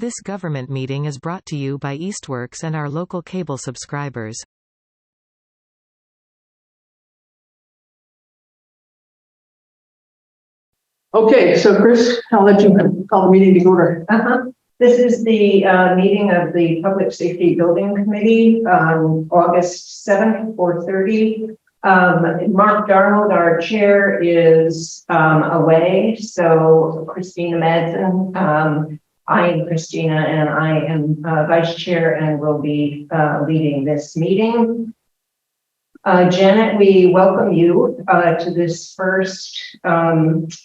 This government meeting is brought to you by Eastworks and our local cable subscribers. Okay, so Chris, I'll let you call the meeting to order. This is the meeting of the Public Safety Building Committee on August 7th, 4:30. Mark Darnold, our chair, is away. So Christina Madsen, I am Christina, and I am vice chair and will be leading this meeting. Janet, we welcome you to this first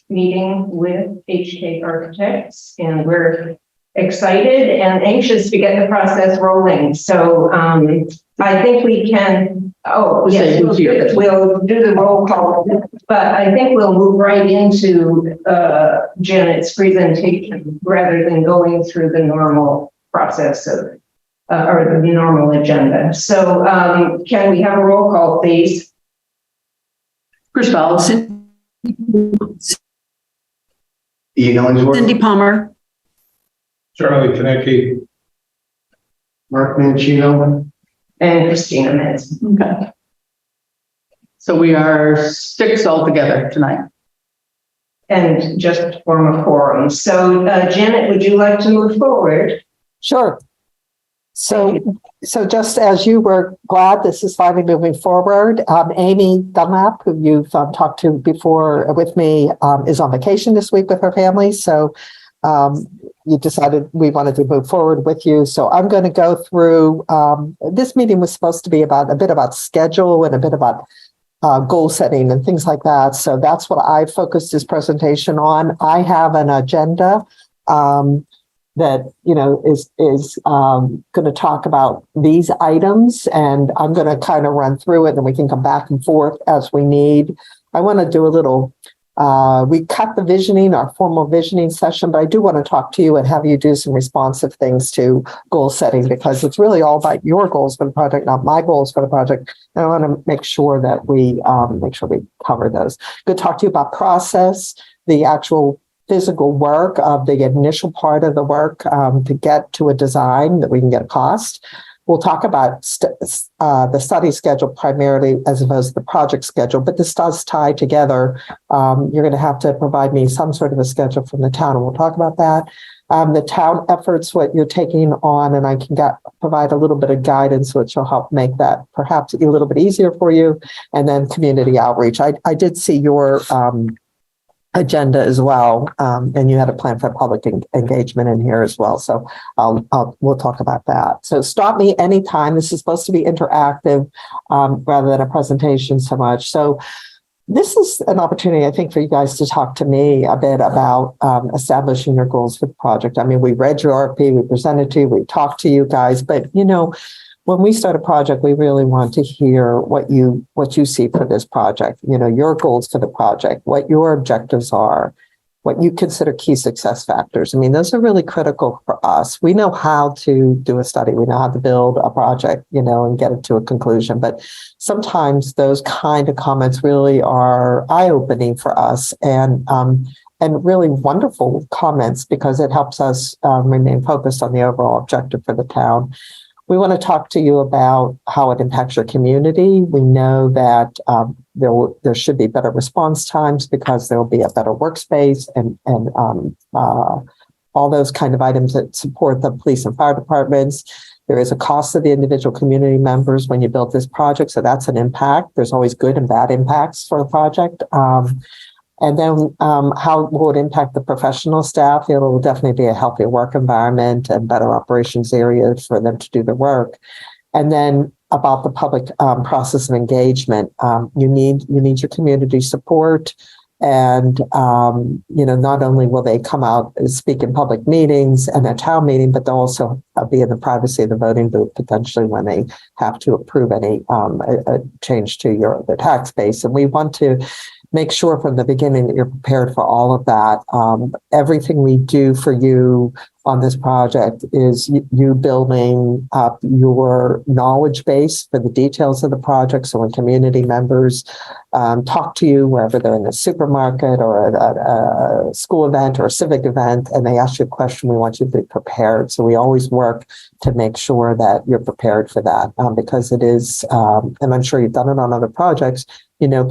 meeting with HK Architects, and we're excited and anxious to get the process rolling. So I think we can, yes, we'll do the roll call, but I think we'll move right into Janet's presentation rather than going through the normal process of or the normal agenda. So can we have a roll call, please? Chris Allison. Cindy Palmer. Charlie Konecki. Mark Mancino. And Christina Madsen. Okay. So we are 6 altogether tonight. And just to form a quorum. So Janet, would you like to move forward? Sure. So just as you were glad this is finally moving forward, Amy Dunlap, who you've talked to before with me, is on vacation this week with her family. So you decided we wanted to move forward with you. So I'm going to go through, this meeting was supposed to be about a bit about schedule and a bit about goal setting and things like that. So that's what I focused this presentation on. I have an agenda that, you know, is going to talk about these items, and I'm going to kind of run through it and we can come back and forth as we need. I want to do a little, we cut the visioning, our formal visioning session, but I do want to talk to you and have you do some responsive things to goal setting, because it's really all about your goals for the project, not my goals for the project. And I want to make sure that we cover those. Good to talk to you about process, the actual physical work of the initial part of the work to get to a design that we can get a cost. We'll talk about the study schedule primarily as opposed to the project schedule, but this does tie together. You're going to have to provide me some sort of a schedule from the town, and we'll talk about that. The town efforts, what you're taking on, and I can provide a little bit of guidance, which will help make that perhaps a little bit easier for you. And then community outreach. I did see your agenda as well, and you had a plan for public engagement in here as well. So we'll talk about that. So stop me anytime. This is supposed to be interactive rather than a presentation so much. So this is an opportunity, I think, for you guys to talk to me a bit about establishing your goals for the project. I mean, we read your RFP, we presented to you, we talked to you guys, but you know, when we start a project, we really want to hear what you see for this project, you know, your goals for the project, what your objectives are, what you consider key success factors. I mean, those are really critical for us. We know how to do a study. We know how to build a project, you know, and get it to a conclusion. But sometimes those kind of comments really are eye-opening for us, and really wonderful comments, because it helps us remain focused on the overall objective for the town. We want to talk to you about how it impacts your community. We know that there should be better response times because there will be a better workspace and all those kind of items that support the police and fire departments. There is a cost to the individual community members when you build this project, so that's an impact. There's always good and bad impacts for the project. And then how will it impact the professional staff? It will definitely be a healthier work environment and better operations areas for them to do the work. And then about the public process of engagement, you need your community support. And, you know, not only will they come out and speak in public meetings and at town meeting, but they'll also be in the privacy of the voting booth, potentially when they have to approve any a change to their tax base. And we want to make sure from the beginning that you're prepared for all of that. Everything we do for you on this project is you building up your knowledge base for the details of the project. So when community members talk to you wherever they're in the supermarket or a school event or a civic event, and they ask you a question, we want you to be prepared. So we always work to make sure that you're prepared for that, because it is, and I'm sure you've done it on other projects,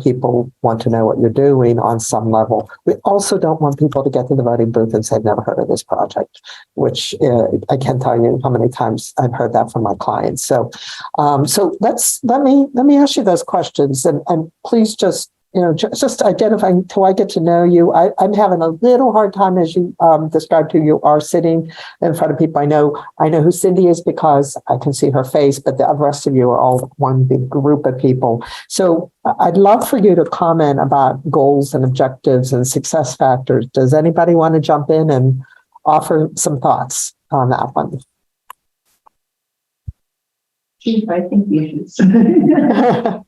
people want to know what you're doing on some level. We also don't want people to get to the voting booth and say, I've never heard of this project, which I can't tell you how many times I've heard that from my clients. So let me ask you those questions, and please just identify until I get to know you. I'm having a little hard time, as you described who you are, sitting in front of people. I know who Cindy is because I can see her face, but the rest of you are all one big group of people. So I'd love for you to comment about goals and objectives and success factors. Does anybody want to jump in and offer some thoughts on that one? Chief, I think you should.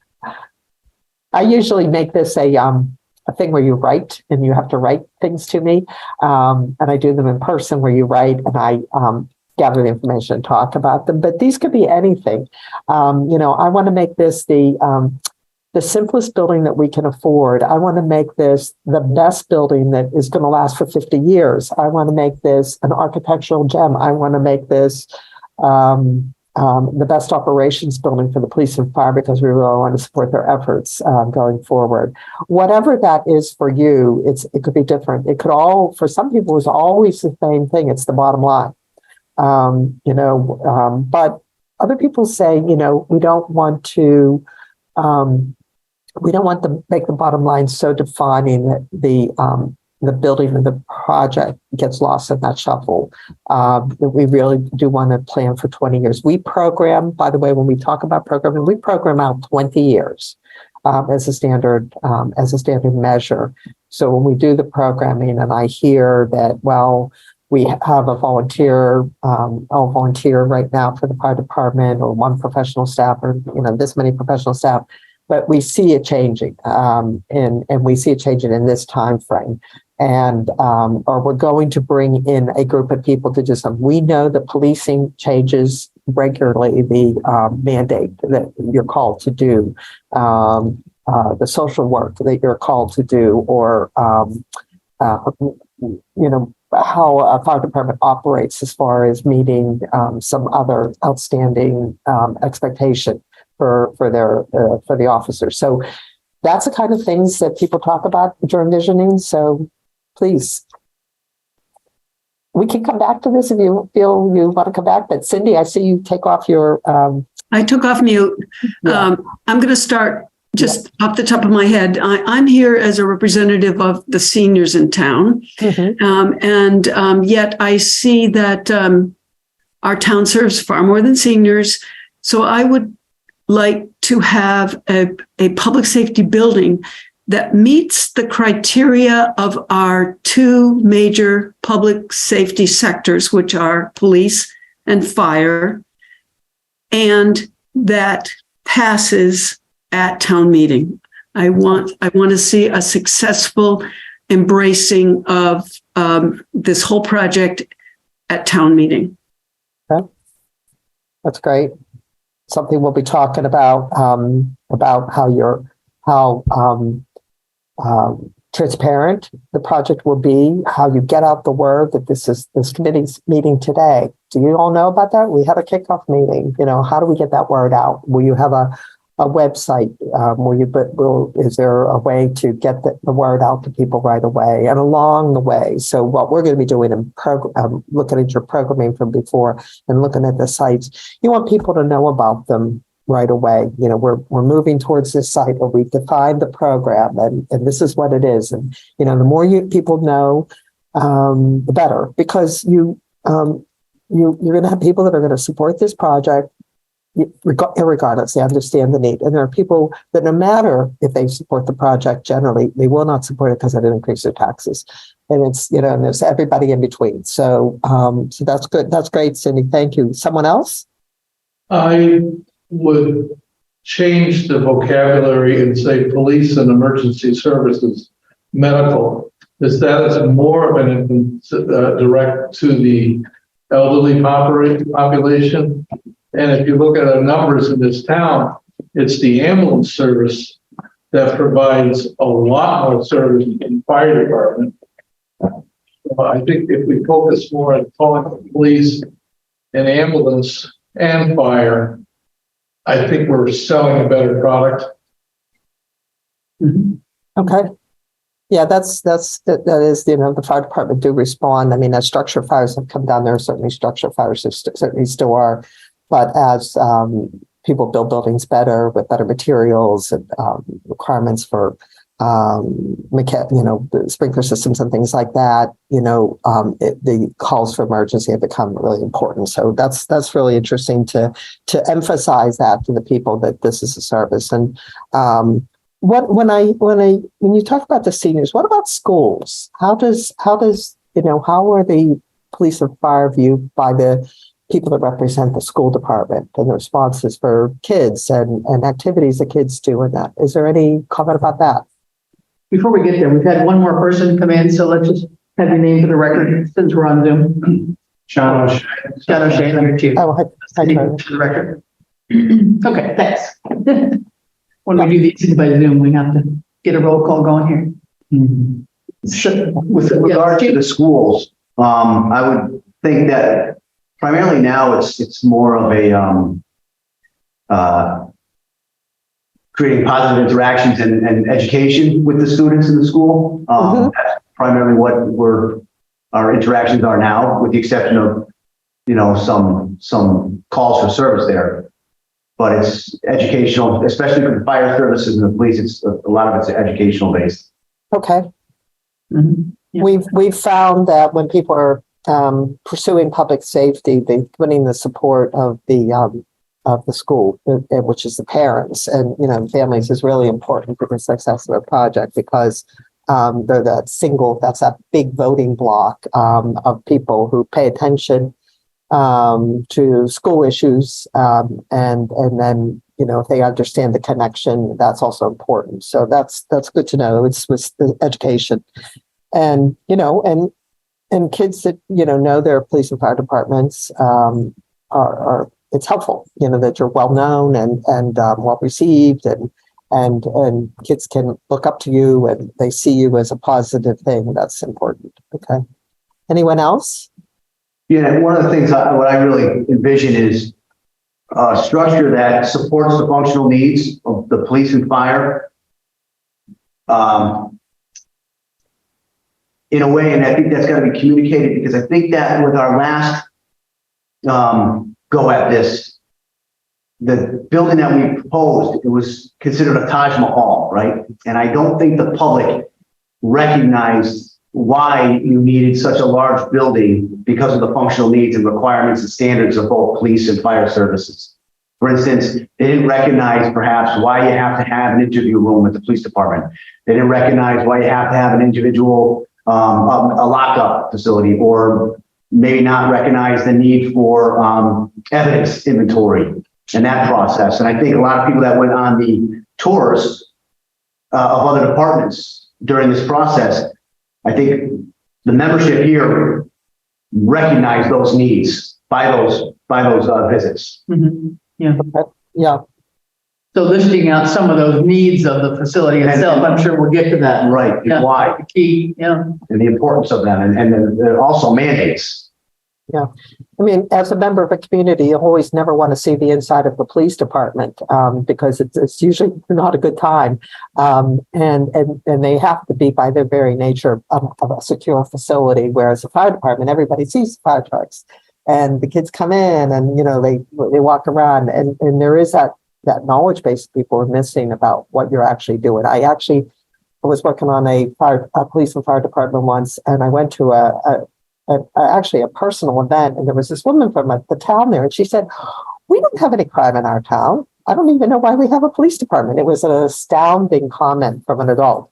I usually make this a thing where you write, and you have to write things to me. And I do them in person where you write and I gather the information and talk about them. But these could be anything. I want to make this the simplest building that we can afford. I want to make this the best building that is going to last for 50 years. I want to make this an architectural gem. I want to make this the best operations building for the police and fire, because we really want to support their efforts going forward. Whatever that is for you, it could be different. It could for some people, it's always the same thing. It's the bottom line. But other people say, we don't want to make the bottom line so defining that the building of the project gets lost in that shuffle. We really do want to plan for 20 years. We program, by the way, when we talk about programming, we program out 20 years as a standard measure. So when we do the programming and I hear that, well, we have a volunteer right now for the fire department, or one professional staff, or this many professional staff, but we see it changing, and we see it changing in this time frame. And or we're going to bring in a group of people to do something. We know that policing changes regularly, the mandate that you're called to do, the social work that you're called to do, or how a fire department operates as far as meeting some other outstanding expectation for the officers. So that's the kind of things that people talk about during visioning. So please, we can come back to this if you feel you want to come back. But Cindy, I see you take off your. I took off mute. Yeah. I'm going to start just off the top of my head. I'm here as a representative of the seniors in town. Mm-hmm. Yet I see that our town serves far more than seniors. So I would like to have a public safety building that meets the criteria of our two major public safety sectors, which are police and fire, and that passes at town meeting. I want to see a successful embracing of this whole project at town meeting. Okay. That's great. Something we'll be talking about how transparent the project will be, how you get out the word that this committee's meeting today. Do you all know about that? We had a kickoff meeting. How do we get that word out? Will you have a website? Is there a way to get the word out to people right away and along the way? So what we're going to be doing in looking at your programming from before and looking at the sites, you want people to know about them right away. We're moving towards this site where we define the program, and this is what it is. And the more people know, the better, because you're going to have people that are going to support this project irregardless. They understand the need, and there are people that, no matter if they support the project, generally they will not support it because it increase their taxes. And it's and there's everybody in between. So so that's good. That's great, Cindy. Thank you. Someone else? I would change the vocabulary and say police and emergency services, medical, is that is more of an direct to the elderly population. And if you look at the numbers in this town, it's the ambulance service that provides a lot more service in the fire department. I think if we focus more on calling the police and ambulance and fire, I think we're selling a better product. Okay. Yeah, that is, the fire department do respond. I mean, as structure fires have come down, there are certainly structure fires, there certainly still are. But as people build buildings better with better materials and requirements for, the sprinkler systems and things like that, the calls for emergency have become really important. So that's really interesting to emphasize that to the people that this is a service. And when you talk about the seniors, what about schools? How are the police and fire viewed by the people that represent the school department and the responses for kids and activities that kids do in that? Is there any comment about that? Before we get there, we've had one more person come in, so let's just have your name for the record since we're on Zoom. John O'Shea. John O'Shea, here too. Oh, For the record. Okay, thanks. When we do these by Zoom, we have to get a roll call going here. Sure. With regard to the schools, I would think that primarily now it's more of a creating positive interactions and education with the students in the school. That's primarily what our interactions are now, with the exception of some calls for service there. But it's educational, especially for the fire services and the police. It's a lot of it's educational based. Okay. Yeah. We've found that when people are pursuing public safety, they're winning the support of the school, which is the parents and families, is really important for the success of a project, because they're that's that big voting block of people who pay attention to school issues, and then if they understand the connection, that's also important. So that's good to know. It's with the education, and and kids that know their police and fire departments are it's helpful, that you're well known and well received, and kids can look up to you and they see you as a positive thing. That's important. Okay. Anyone else? Yeah, one of the things what I really envision is a structure that supports the functional needs of the police and fire in a way, and I think that's got to be communicated, because I think that with our last go at this, the building that we proposed, it was considered a Taj Mahal, right? And I don't think the public recognized why you needed such a large building because of the functional needs and requirements and standards of both police and fire services. For instance, they didn't recognize perhaps why you have to have an interview room at the police department. They didn't recognize why you have to have an individual, a lockup facility, or maybe not recognize the need for evidence inventory and that process. And I think a lot of people that went on the tours of other departments during this process, I think the membership here recognized those needs by those visits. Yeah. Yeah. So listing out some of those needs of the facility itself, I'm sure we'll get to that. Right. Yeah. Why? The key, And the importance of them, and then also mandates. Yeah. I mean, as a member of a community, you always never want to see the inside of the police department, because it's usually not a good time. And they have to be, by their very nature, of a secure facility, whereas the fire department, everybody sees the fire trucks and the kids come in and, they walk around, and there is that knowledge base people are missing about what you're actually doing. I was working on a police and fire department once, and I went to actually a personal event, and there was this woman from the town there, and she said, "We don't have any crime in our town. I don't even know why we have a police department." It was an astounding comment from an adult.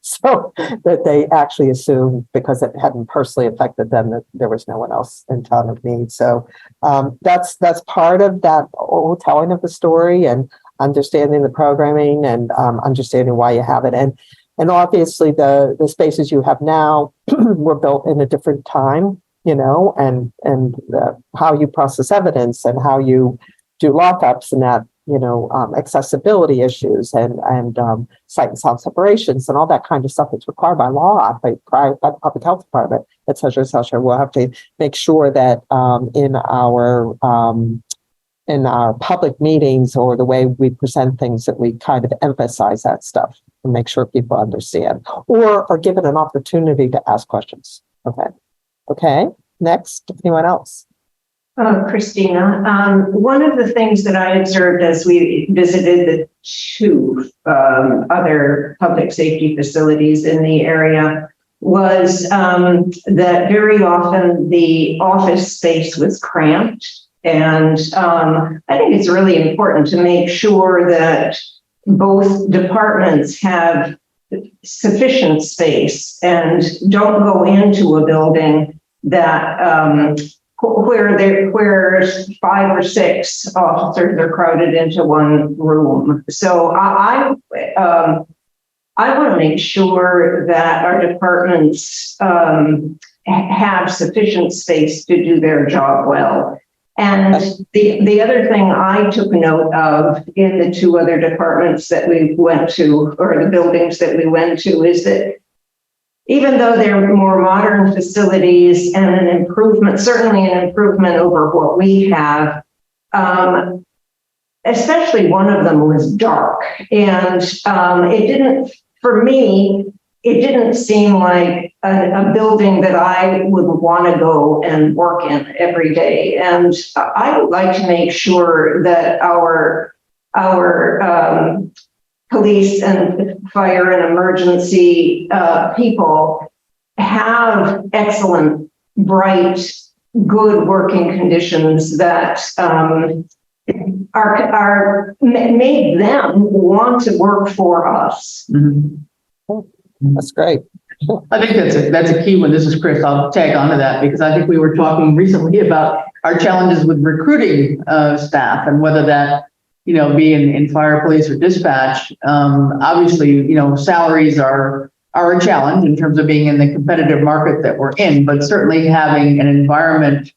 So that they actually assumed, because it hadn't personally affected them, that there was no one else in town of need. So that's part of that whole telling of the story, and understanding the programming, and understanding why you have it. And obviously the spaces you have now were built in a different time, and how you process evidence and how you do lockups, and accessibility issues and site and sound separations and all that kind of stuff that's required by law, by the public health department, et cetera, et cetera. We'll have to make sure that in our public meetings or the way we present things that we kind of emphasize that stuff and make sure people understand or are given an opportunity to ask questions. Okay. Next, anyone else? Christina, one of the things that I observed as we visited the two other public safety facilities in the area was that very often the office space was cramped. And I think it's really important to make sure that both departments have sufficient space and don't go into a building that where 5 or 6 officers are crowded into one room. So I want to make sure that our departments have sufficient space to do their job well. And the other thing I took note of in the two other departments that we went to, or the buildings that we went to, is that even though they're more modern facilities and an improvement, certainly an improvement over what we have, especially one of them was dark. And it didn't, for me, it didn't seem like a building that I would want to go and work in every day. And I would like to make sure that our police and fire and emergency people have excellent, bright, good working conditions that are made them want to work for us. Mhm. That's great. I think that's a key one. This is Chris. I'll tag onto that because I think we were talking recently about our challenges with recruiting staff and whether that, be in fire, police, or dispatch. Obviously, salaries are a challenge in terms of being in the competitive market that we're in, but certainly having an environment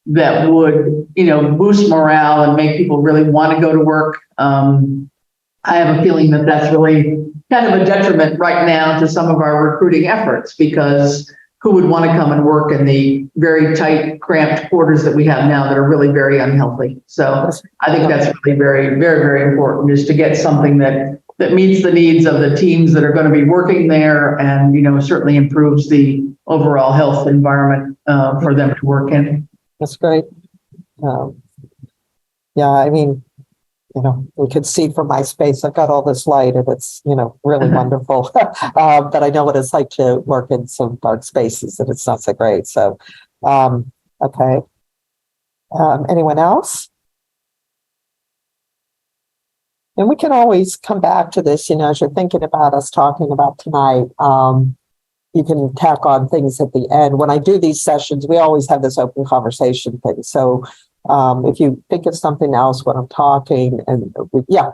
that would, boost morale and make people really want to go to work. I have a feeling that that's really kind of a detriment right now to some of our recruiting efforts, because who would want to come and work in the very tight, cramped quarters that we have now that are really very unhealthy? So I think that's really very, very, very important, is to get something that meets the needs of the teams that are going to be working there and, certainly improves the overall health environment for them to work in. That's great. Yeah, I mean, we could see from my space, I've got all this light and it's, really wonderful. But I know what it's like to work in some dark spaces and it's not so great. So, okay. Anyone else? And we can always come back to this, as you're thinking about us talking about tonight. You can tack on things at the end. When I do these sessions, we always have this open conversation thing. So if you think of something else when I'm talking, and yes.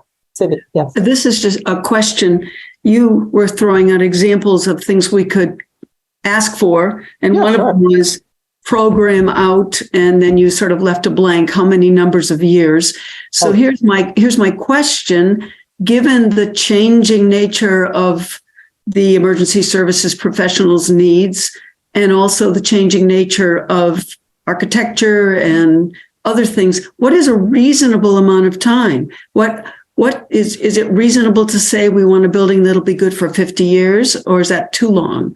This is just a question. You were throwing out examples of things we could ask for, and one of them was program out, and then you sort of left a blank. How many numbers of years? So here's my question. Given the changing nature of the emergency services professionals' needs, and also the changing nature of architecture and other things, what is a reasonable amount of time? What is it reasonable to say we want a building that'll be good for 50 years, or is that too long?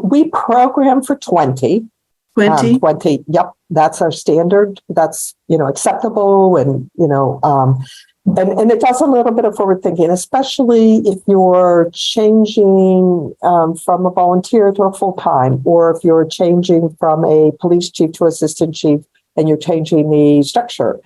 We program for 20. 20? 20, yep. That's our standard. That's, acceptable. And, and it does a little bit of forward thinking, especially if you're changing from a volunteer to a full-time, or if you're changing from a police chief to assistant chief and you're changing the structure.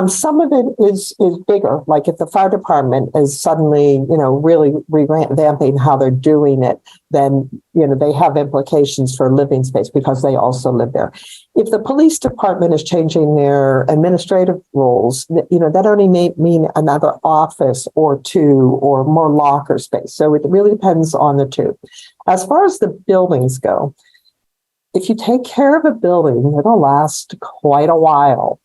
Some of it is bigger, like if the fire department is suddenly, really revamping how they're doing it, then, they have implications for living space because they also live there. If the police department is changing their administrative roles, that only may mean another office or two or more locker space. So it really depends on the two. As far as the buildings go, if you take care of a building, it'll last quite a while.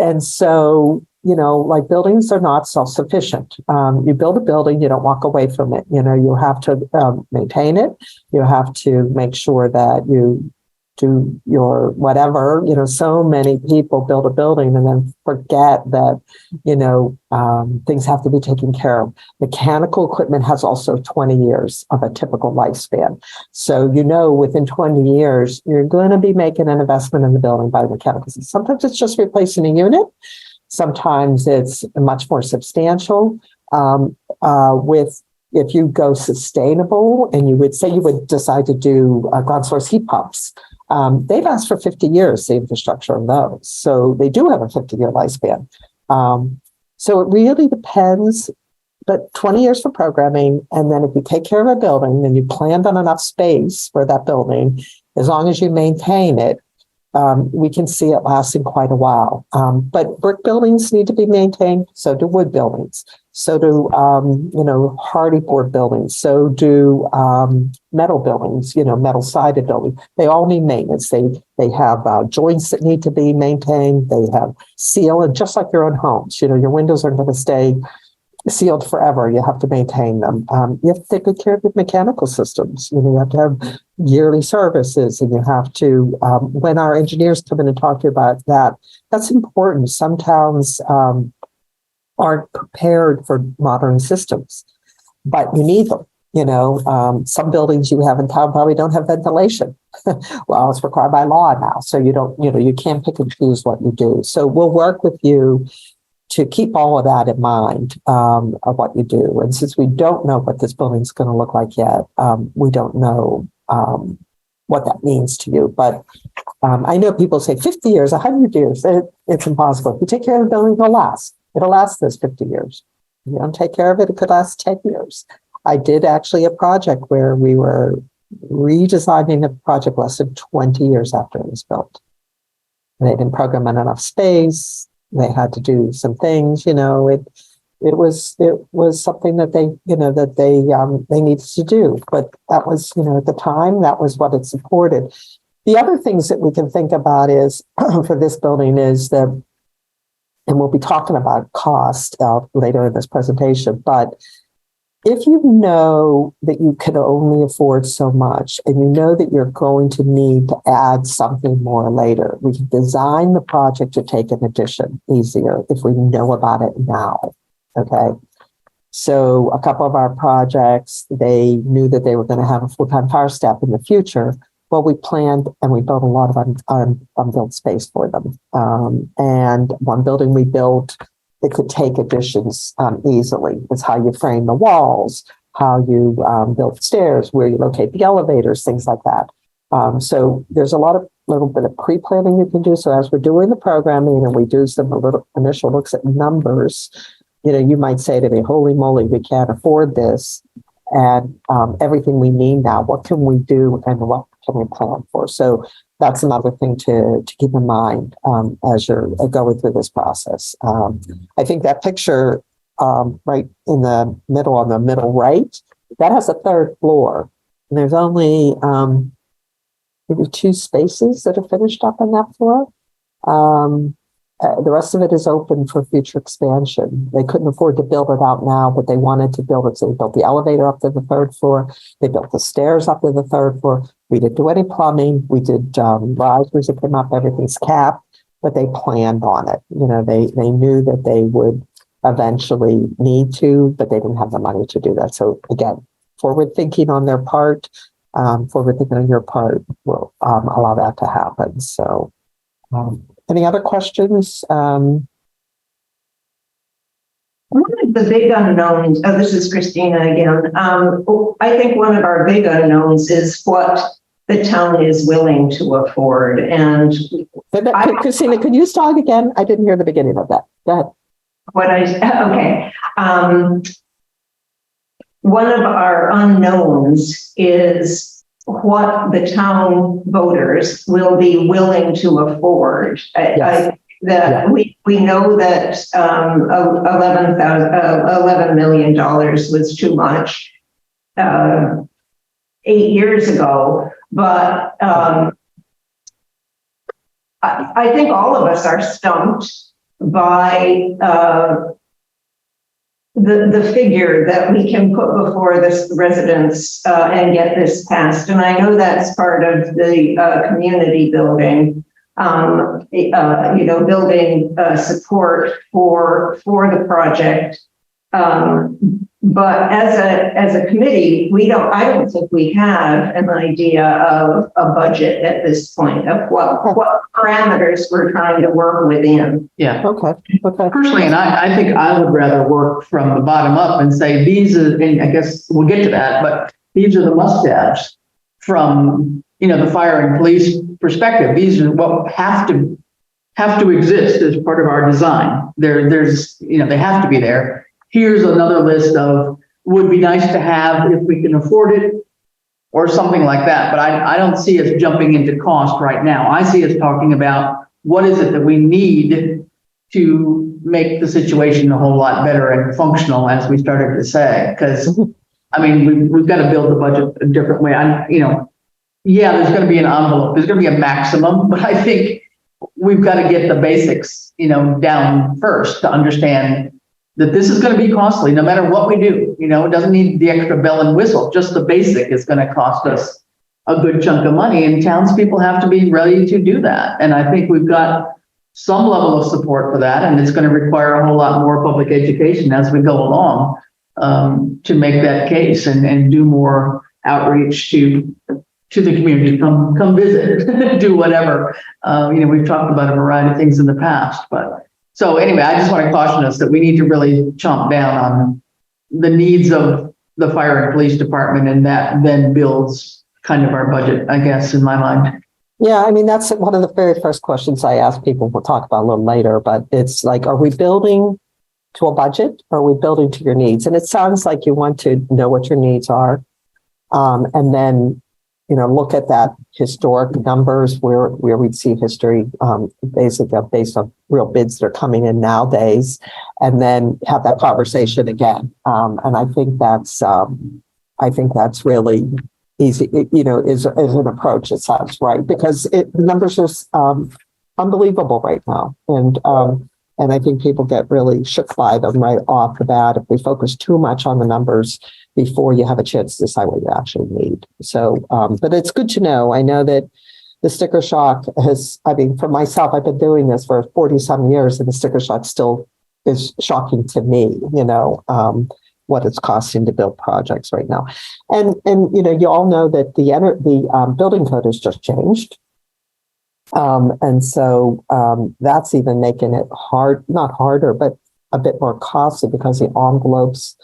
And so like buildings are not self-sufficient. You build a building, you don't walk away from it. You have to maintain it. You have to make sure that you do your whatever. So many people build a building and then forget that, things have to be taken care of. Mechanical equipment has also 20 years of a typical lifespan. So, within 20 years, you're going to be making an investment in the building by the mechanical system. Sometimes it's just replacing a unit. Sometimes it's much more substantial. If you go sustainable and you would decide to do ground source heat pumps, they've asked for 50 years, the infrastructure of those. So they do have a 50-year lifespan. So it really depends, but 20 years for programming. And then if you take care of a building and you planned on enough space for that building, as long as you maintain it, we can see it lasting quite a while. But brick buildings need to be maintained. So do wood buildings. So do, hardy board buildings. So do metal buildings, metal sided buildings. They all need maintenance. They have joints that need to be maintained. They have seal, and just like your own homes, your windows are going to stay sealed forever. You have to maintain them. You have to take good care of the mechanical systems. You have to have yearly services, and you have to, when our engineers come in and talk to you about that, that's important. Some towns aren't prepared for modern systems, but you need them. Some buildings you have in town probably don't have ventilation. Well, it's required by law now. So you can't pick and choose what you do. So we'll work with you to keep all of that in mind of what you do. And since we don't know what this building's going to look like yet, we don't know what that means to you. But I know people say 50 years, 100 years, it's impossible. If you take care of the building, it'll last. It'll last those 50 years. If you don't take care of it, it could last 10 years. I did actually a project where we were redesigning the project less than 20 years after it was built. They didn't program in enough space. They had to do some things, it was something that they needed to do. But that was, at the time, that was what it supported. The other things that we can think about is for this building is that, and we'll be talking about cost later in this presentation, but if you know that you can only afford so much and you know that you're going to need to add something more later, we can design the project to take an addition easier if we know about it now. Okay. So a couple of our projects, they knew that they were going to have a full-time fire staff in the future. Well, we planned and we built a lot of unbuilt space for them. And one building we built, it could take additions easily. It's how you frame the walls, how you build stairs, where you locate the elevators, things like that. So there's a little bit of pre-planning you can do. So as we're doing the programming and we do some little initial looks at numbers, you might say to me, holy moly, we can't afford this. And everything we need now, what can we do and what can we plan for? So that's another thing to keep in mind as you're going through this process. I think that picture right in the middle, on the middle right, that has a third floor. And there's only maybe 2 spaces that are finished up on that floor. The rest of it is open for future expansion. They couldn't afford to build it out now, but they wanted to build it. So they built the elevator up to the 3rd floor. They built the stairs up to the 3rd floor. We didn't do any plumbing. We did risers that came up. Everything's capped, but they planned on it. They knew that they would eventually need to, but they didn't have the money to do that. So again, forward thinking on their part, forward thinking on your part will allow that to happen. So, any other questions? One of the big unknowns, this is Christina again. I think one of our big unknowns is what the town is willing to afford. And Christina, could you start again? I didn't hear the beginning of that. Go ahead. One of our unknowns is what the town voters will be willing to afford. Yes. We know that $11 million was too much 8 years ago, but I think all of us are stumped by the figure that we can put before the residents and get this passed. And I know that's part of the community building, building support for the project. But as a committee, I don't think we have an idea of a budget at this point of what parameters we're trying to work within. Yeah. Okay. Personally, and I think I would rather work from the bottom up and say these are, and I guess we'll get to that, but these are the must-haves from, the fire and police perspective. These are what have to exist as part of our design. There's, they have to be there. Here's another list of would be nice to have if we can afford it or something like that. But I don't see us jumping into cost right now. I see us talking about what is it that we need to make the situation a whole lot better and functional, as we started to say. Because, we've got to build the budget a different way. There's going to be an envelope. There's going to be a maximum. But I think we've got to get the basics, down first to understand that this is going to be costly no matter what we do. It doesn't need the extra bell and whistle. Just the basic is going to cost us a good chunk of money, and townspeople have to be ready to do that. And I think we've got some level of support for that, and it's going to require a whole lot more public education as we go along to make that case and do more outreach to the community. Come visit, do whatever. We've talked about a variety of things in the past, but. So anyway, I just want to caution us that we need to really chomp down on the needs of the fire and police department, and that then builds kind of our budget, I guess, in my mind. Yeah, that's one of the very first questions I ask people. We'll talk about a little later, but it's like, are we building to a budget or are we building to your needs? And it sounds like you want to know what your needs are, and then look at that historic numbers where we'd see history basically based on real bids that are coming in nowadays, and then have that conversation again. And I think that's really easy, is an approach that sounds right, because the numbers are unbelievable right now. And I think people get really shook by them right off the bat if we focus too much on the numbers before you have a chance to decide what you actually need. So, but it's good to know. I know that the sticker shock for myself, I've been doing this for 40-some years, and the sticker shock still is shocking to me, what it's costing to build projects right now. And you all know that the building code has just changed. And so that's even making it not harder, but a bit more costly, because the envelopes,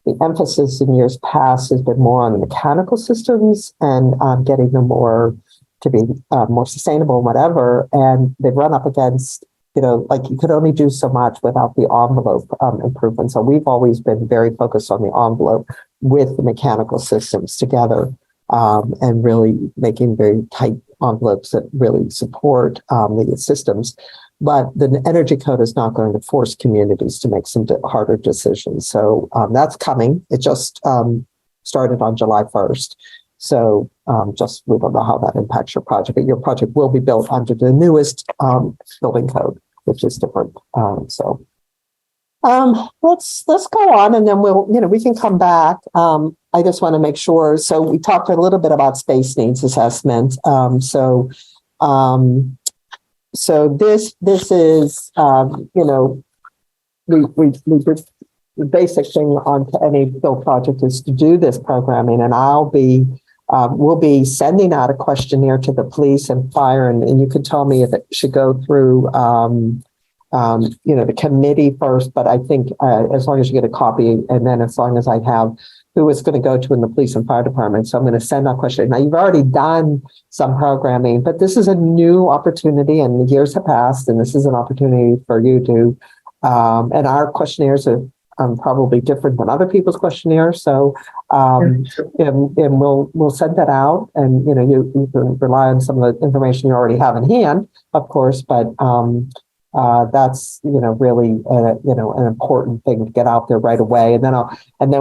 the emphasis in years past has been more on the mechanical systems and getting them to be more sustainable and whatever. And they've run up against, you could only do so much without the envelope improvement. So we've always been very focused on the envelope with the mechanical systems together, and really making very tight envelopes that really support the systems. But the energy code is not going to force communities to make some harder decisions. So that's coming. It just started on July 1st. So we don't know how that impacts your project, but your project will be built under the newest building code, which is different. So let's go on, and then we can come back. I just want to make sure. So we talked a little bit about space needs assessment. So this is, the basic thing on any build project is to do this programming, and we'll be sending out a questionnaire to the police and fire, and you can tell me if it should go through, the committee first, but I think as long as you get a copy, and then as long as I have who it's going to go to in the police and fire department. So I'm going to send that question. Now, you've already done some programming, but this is a new opportunity, and the years have passed, and this is an opportunity for you to, and our questionnaires are probably different than other people's questionnaires. So, and we'll send that out, and, you can rely on some of the information you already have in hand, of course, but, that's really an important thing to get out there right away, and then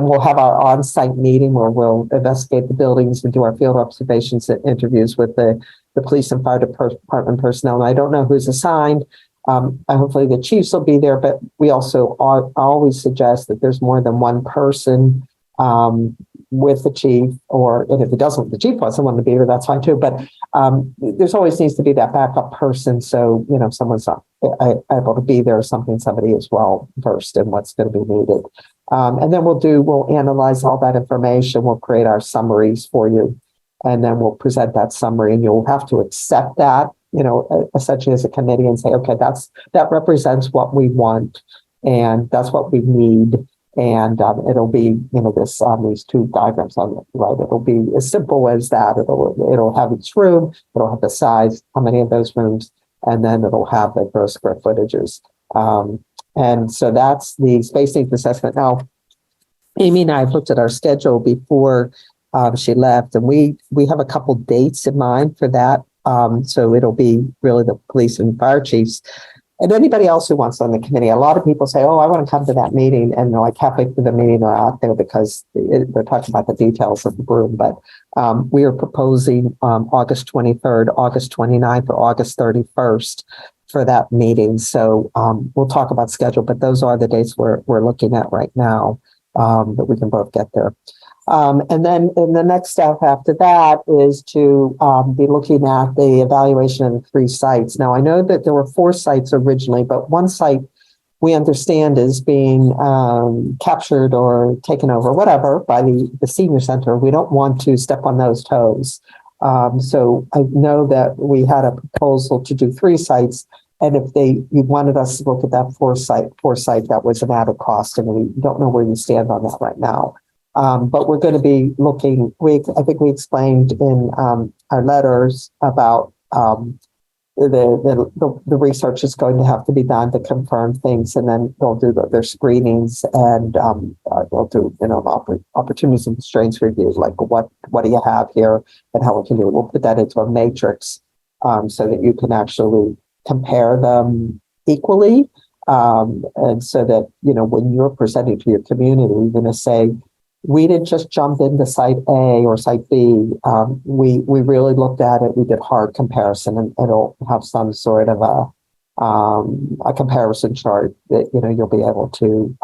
we'll have our on-site meeting where we'll investigate the buildings and do our field observations and interviews with the police and fire department personnel. And I don't know who's assigned, hopefully the chiefs will be there, but we also always suggest that there's more than one person with the chief, and if the chief wants someone to be there, that's fine too. But there's always needs to be that backup person. So, if someone's not able to be there or something, somebody is well versed in what's going to be needed. And then we'll analyze all that information. We'll create our summaries for you. And then we'll present that summary, and you'll have to accept that, essentially as a committee, and say, okay, that represents what we want, and that's what we need. And it'll be, these two diagrams on the right. It'll be as simple as that. It'll have each room. It'll have the size, how many of those rooms, and then it'll have the gross square footages. And so that's the space needs assessment. Now, Amy and I have looked at our schedule before she left, and we have a couple dates in mind for that. So it'll be really the police and fire chiefs and anybody else who wants on the committee. A lot of people say, oh, I want to come to that meeting. And they're like halfway through the meeting, they're out there because they're talking about the details of the room. But we are proposing August 23rd, August 29th, or August 31st for that meeting. So we'll talk about schedule, but those are the dates we're looking at right now that we can both get there. And then in the next step after that is to be looking at the evaluation of the 3 sites. Now, I know that there were 4 sites originally, but one site we understand is being captured or taken over, whatever, by the senior center. We don't want to step on those toes. So I know that we had a proposal to do 3 sites. And if you wanted us to look at that 4 site, that was an added cost. And we don't know where you stand on that right now. But we're going to be looking, I think we explained in our letters about the research is going to have to be done to confirm things, and then they'll do their screenings, and they'll do opportunities and constraints reviews, like what do you have here and how we can do it. We'll put that into a matrix so that you can actually compare them equally, and so that when you're presenting to your community, you're going to say, we didn't just jump into site A or site B. We really looked at it. We did hard comparison, and it'll have some sort of a comparison chart that you'll be able to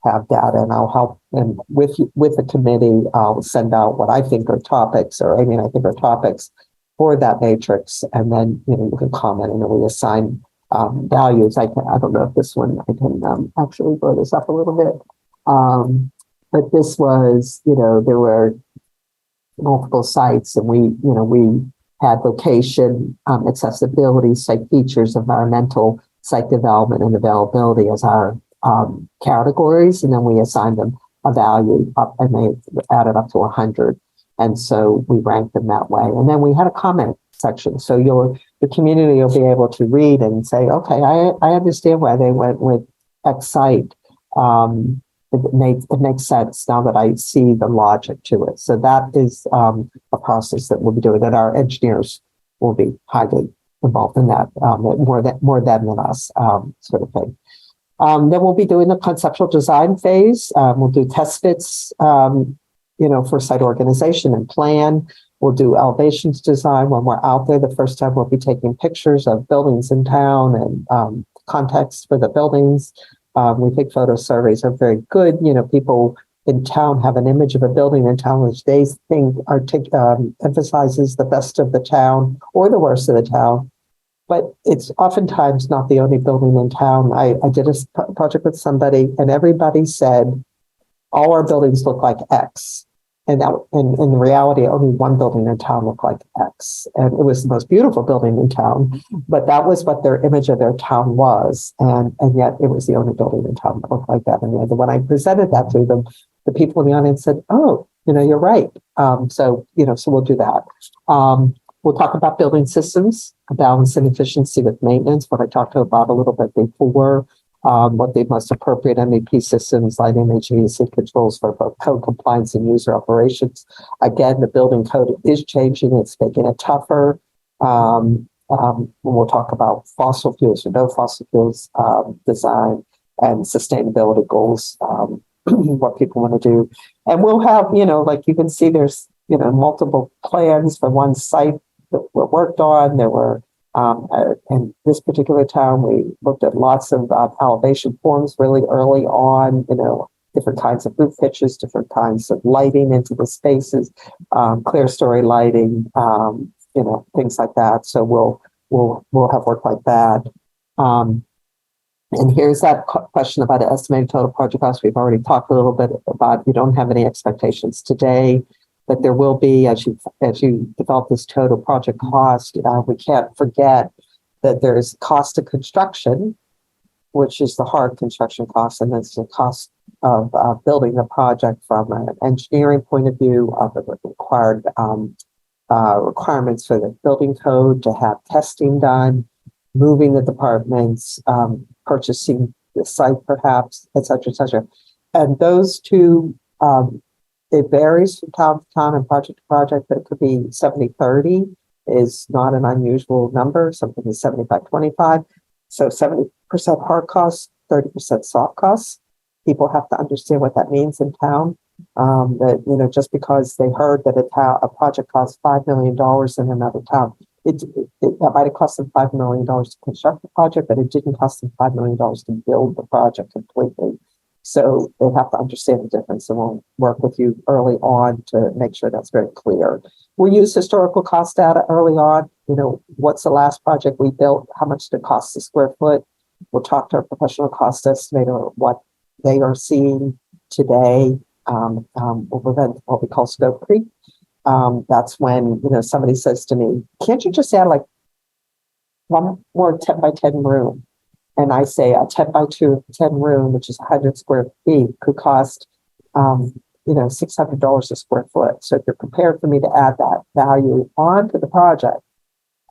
have data. And I'll help. And with the committee, I'll send out what I think are topics, or I think are topics for that matrix, and then you can comment, and we assign values. I don't know if this one I can actually blow this up a little bit. But this was, there were multiple sites, and we had location, accessibility, site features, environmental, site development, and availability as our categories. And then we assigned them a value up, and they added up to 100. And so we ranked them that way. And then we had a comment section. So the community will be able to read and say, okay, I understand why they went with X site. It makes sense now that I see the logic to it. So that is a process that we'll be doing, that our engineers will be highly involved in that, more than us, sort of thing. Then we'll be doing the conceptual design phase. We'll do test fits, for site organization and plan. We'll do elevations design when we're out there. The first time we'll be taking pictures of buildings in town and context for the buildings. We think photo surveys are very good. People in town have an image of a building in town which they think emphasizes the best of the town or the worst of the town. But it's oftentimes not the only building in town. I did a project with somebody, and everybody said, all our buildings look like X. And in reality, only one building in town looked like X. And it was the most beautiful building in town, but that was what their image of their town was. And yet it was the only building in town that looked like that. And when I presented that to them, the people in the audience said, oh, you're right. So we'll do that. We'll talk about building systems, balance and efficiency with maintenance, what I talked about a little bit before. What the most appropriate MVP systems, lighting, HVAC controls for both code compliance and user operations. Again, the building code is changing. It's making it tougher. We'll talk about fossil fuels or no fossil fuels design and sustainability goals, what people want to do. And we'll have, like you can see, there's, multiple plans for one site that were worked on. There were In this particular town, we looked at lots of elevation forms really early on, different kinds of roof pitches, different kinds of lighting into the spaces, clear story lighting, things like that. So we'll have work like that. And here's that question about the estimated total project cost. We've already talked a little bit about, you don't have any expectations today, but there will be, as you develop this total project cost, we can't forget that there's cost of construction, which is the hard construction cost, and that's the cost of building the project from an engineering point of view, of the required requirements for the building code to have testing done, moving the departments, purchasing the site perhaps, et cetera, and those two, it varies from town to town and project to project, but it could be 70-30 is not an unusual number. Something is 75-25. So 70% hard costs, 30% soft costs. People have to understand what that means in town. That, just because they heard that a project costs $5 million in another town, that might have cost them $5 million to construct the project, but it didn't cost them $5 million to build the project completely. So they have to understand the difference, and we'll work with you early on to make sure that's very clear. We'll use historical cost data early on. What's the last project we built? How much did it cost a square foot? We'll talk to our professional cost estimator what they are seeing today. We'll prevent what we call scope creep. That's when, somebody says to me, can't you just add like one more 10 by 10 room? And I say a 10 by 10 room, which is 100 square feet, could cost, $600 a square foot. So if you're prepared for me to add that value onto the project,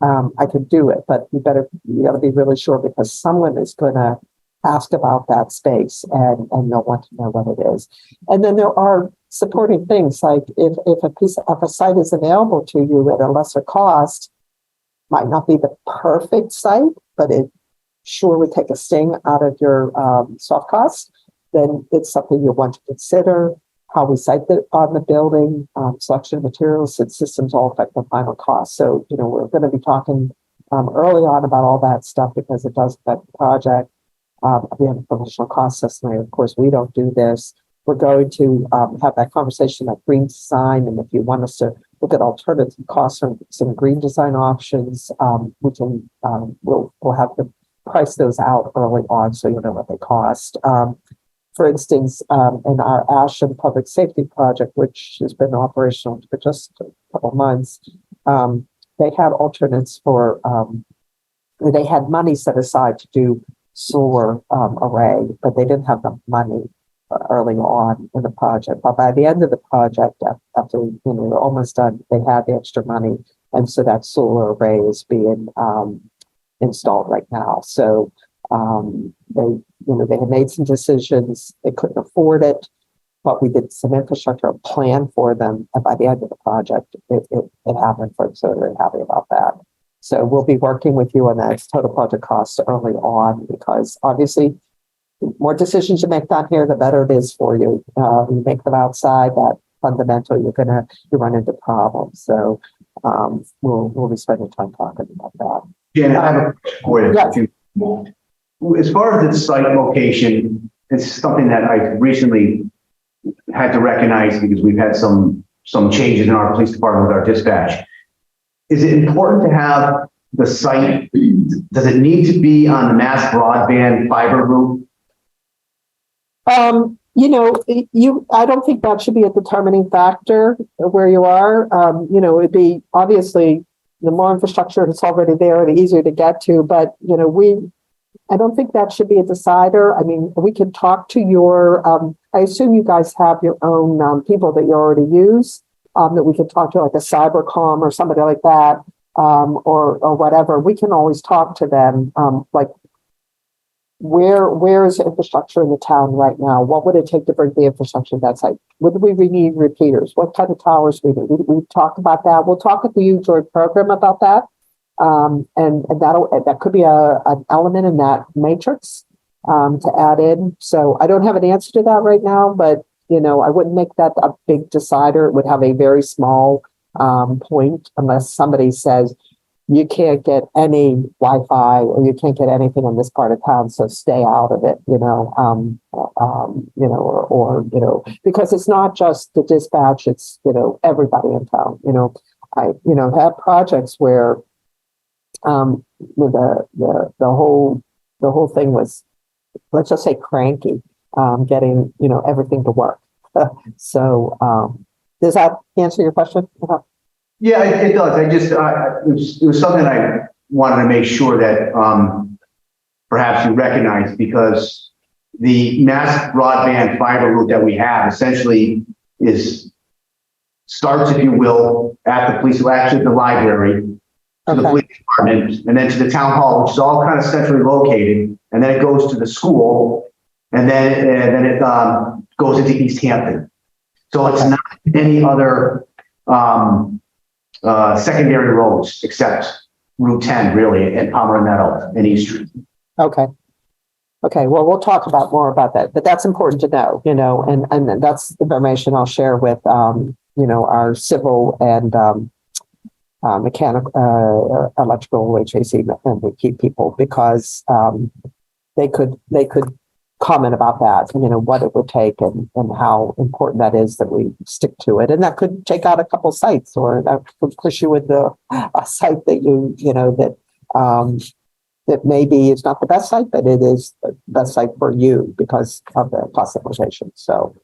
I could do it. But you got to be really sure, because someone is going to ask about that space and they'll want to know what it is. And then there are supporting things like if a site is available to you at a lesser cost, might not be the perfect site, but it sure would take a sting out of your soft costs, then it's something you want to consider. How we site on the building, selection of materials and systems all affect the final cost. So, we're going to be talking early on about all that stuff, because it does affect the project. We have a professional cost estimator. Of course, we don't do this. We're going to have that conversation about green design. And if you want us to look at alternative costs from some green design options, we can, we'll have to price those out early on so you know what they cost. For instance, in our Ashland Public Safety Project, which has been operational for just a couple months, they had alternates for, they had money set aside to do solar array, but they didn't have the money early on in the project. But by the end of the project, after we're almost done, they had the extra money, and so that solar array is being installed right now. So they had made some decisions. They couldn't afford it, but we did some infrastructure plan for them, and by the end of the project, it happened for them. So we're happy about that. So we'll be working with you on that total project costs early on, because obviously the more decisions you make down here, the better it is for you. You make them outside, that fundamental, you run into problems. So we'll be spending time talking about that. Janet, I have a question for you. Yeah. As far as the site location, it's something that I recently had to recognize, because we've had some changes in our police department with our dispatch. Is it important to have the site? Does it need to be on the mass broadband fiber route? I don't think that should be a determining factor of where you are. It'd be obviously the more infrastructure that's already there, the easier to get to. But, I don't think that should be a decider. I mean, we can talk to your, I assume you guys have your own people that you already use, that we can talk to, like a Cybercom or somebody like that, or whatever. We can always talk to them, like, where is the infrastructure in the town right now? What would it take to bring the infrastructure to that site? Would we need repeaters? What kind of towers we need? We talk about that. We'll talk with the U-Joy program about that. And that could be an element in that matrix to add in. So I don't have an answer to that right now, but I wouldn't make that a big decider. It would have a very small point, unless somebody says, you can't get any Wi-Fi or you can't get anything in this part of town, so stay out of it, because it's not just the dispatch, it's, everybody in town, I have projects where, with the whole thing was, let's just say cranky, getting, everything to work. So, does that answer your question? Yeah, it does. I just, it was something I wanted to make sure that perhaps you recognize, because the mass broadband fiber route that we have essentially starts, if you will, at the police, well, actually at the library, to the police department, and then to the town hall, which is all kind of centrally located, and then it goes to the school, and then it goes into East Hampton. So it's not any other secondary roads except Route 10, really, and Palmer Meadow and East Street. Okay. Okay. Well, we'll talk more about that, but that's important to know, and that's information I'll share with, our civil and mechanical, electrical, HAC, and the key people, because they could comment about that, what it would take and how important that is that we stick to it. And that could take out a couple sites, or that could push you with a site that that maybe is not the best site, but it is the best site for you because of the cost implications. So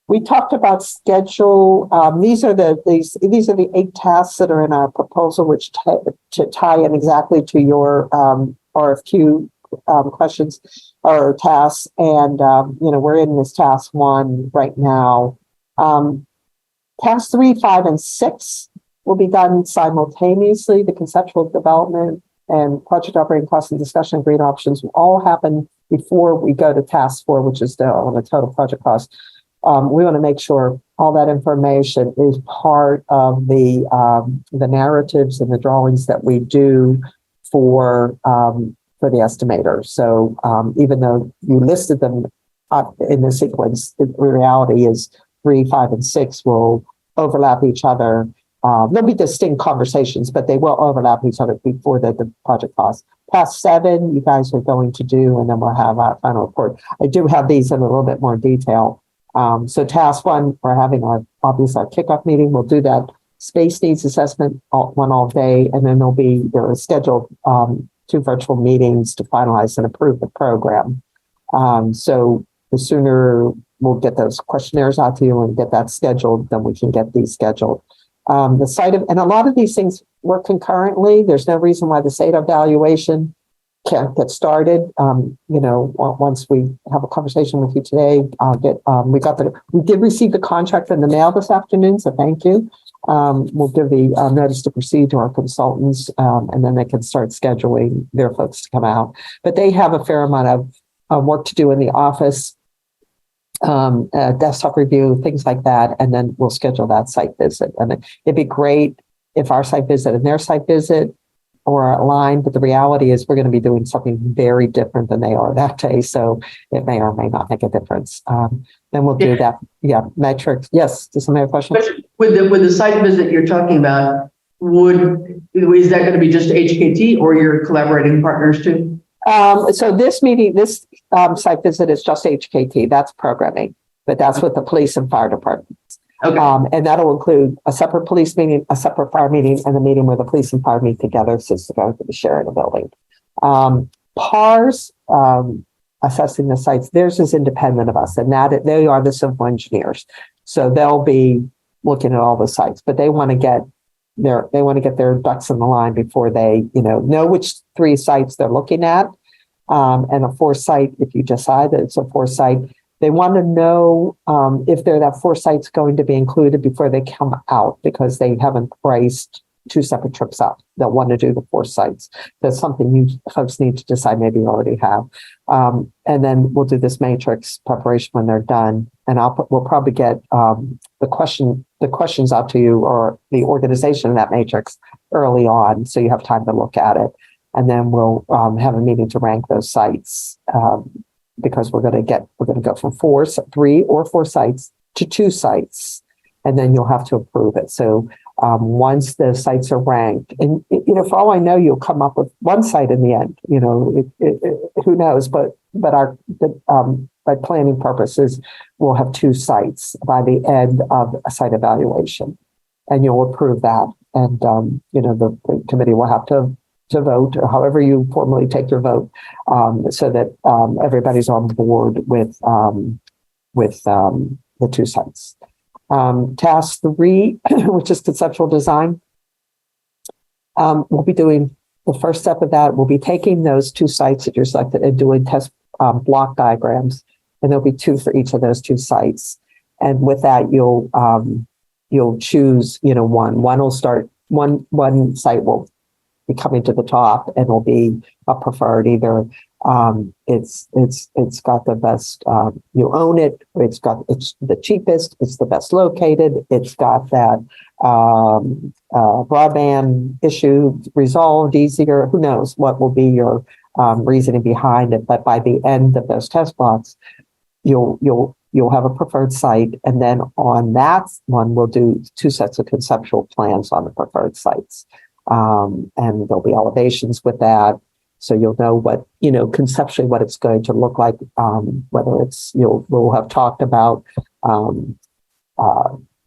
we talked about schedule. These are the 8 tasks that are in our proposal, which to tie in exactly to your RFQ questions or tasks. And, we're in this task 1 right now. Task 3, 5, and 6 will be done simultaneously. The conceptual development and project operating costs and discussion of green options will all happen before we go to task 4, which is on the total project cost. We want to make sure all that information is part of the narratives and the drawings that we do for the estimator. So even though you listed them in the sequence, the reality is 3, 5, and 6 will overlap each other. There'll be distinct conversations, but they will overlap each other before the project costs. Task 7, you guys are going to do, and then we'll have our final report. I do have these in a little bit more detail. So task 1, we're having our kickoff meeting. We'll do that space needs assessment all day, and then there are scheduled 2 virtual meetings to finalize and approve the program. So the sooner we'll get those questionnaires out to you and get that scheduled, then we can get these scheduled. The site and a lot of these things work concurrently. There's no reason why the site evaluation can't get started. Once we have a conversation with you today, we did receive the contract in the mail this afternoon, so thank you. We'll give the notice to proceed to our consultants, and then they can start scheduling their folks to come out. But they have a fair amount of work to do in the office, desktop review, things like that, and then we'll schedule that site visit. And it'd be great if our site visit and their site visit are aligned, but the reality is we're going to be doing something very different than they are that day, so it may or may not make a difference. Then we'll do that. Yeah, metrics. Yes, does somebody have a question? With the site visit you're talking about, is that going to be just HKT or your collaborating partners too? So this site visit is just HKT. That's programming, but that's with the police and fire departments. Okay. And that'll include a separate police meeting, a separate fire meeting, and a meeting where the police and fire meet together, so it's going to be sharing a building. PARS, assessing the sites, theirs is independent of us, and that they are the civil engineers. So they'll be looking at all the sites, but they want to get their ducks in the line before they, know which 3 sites they're looking at. And a 4th site, if you decide that it's a 4th site, they want to know if that 4 sites going to be included before they come out, because they haven't priced 2 separate trips out. They'll want to do the 4 sites. That's something you folks need to decide. Maybe you already have. And then we'll do this matrix preparation when they're done. And we'll probably get the questions out to you, or the organization of that matrix early on, so you have time to look at it. And then we'll have a meeting to rank those sites, because we're going to go from 3 or 4 sites to 2 sites, and then you'll have to approve it. So once the sites are ranked, and for all I know, you'll come up with one site in the end. Who knows? But by planning purposes, we'll have two sites by the end of a site evaluation, and you'll approve that. And the committee will have to vote, or however you formally take your vote, so that everybody's on board with the two sites. Task 3, which is conceptual design. We'll be doing the first step of that. We'll be taking those two sites that you're selected and doing test block diagrams, and there'll be 2 for each of those 2 sites. And with that, you'll choose, one will start, one site will be coming to the top and will be a preferred. Either it's got the best, you own it, it's the cheapest, it's the best located, it's got that broadband issue resolved easier. Who knows what will be your reasoning behind it? But by the end of those test blocks, you'll have a preferred site, and then on that one, we'll do 2 sets of conceptual plans on the preferred sites. And there'll be elevations with that. So you'll know what, conceptually what it's going to look like, whether it's, we'll have talked about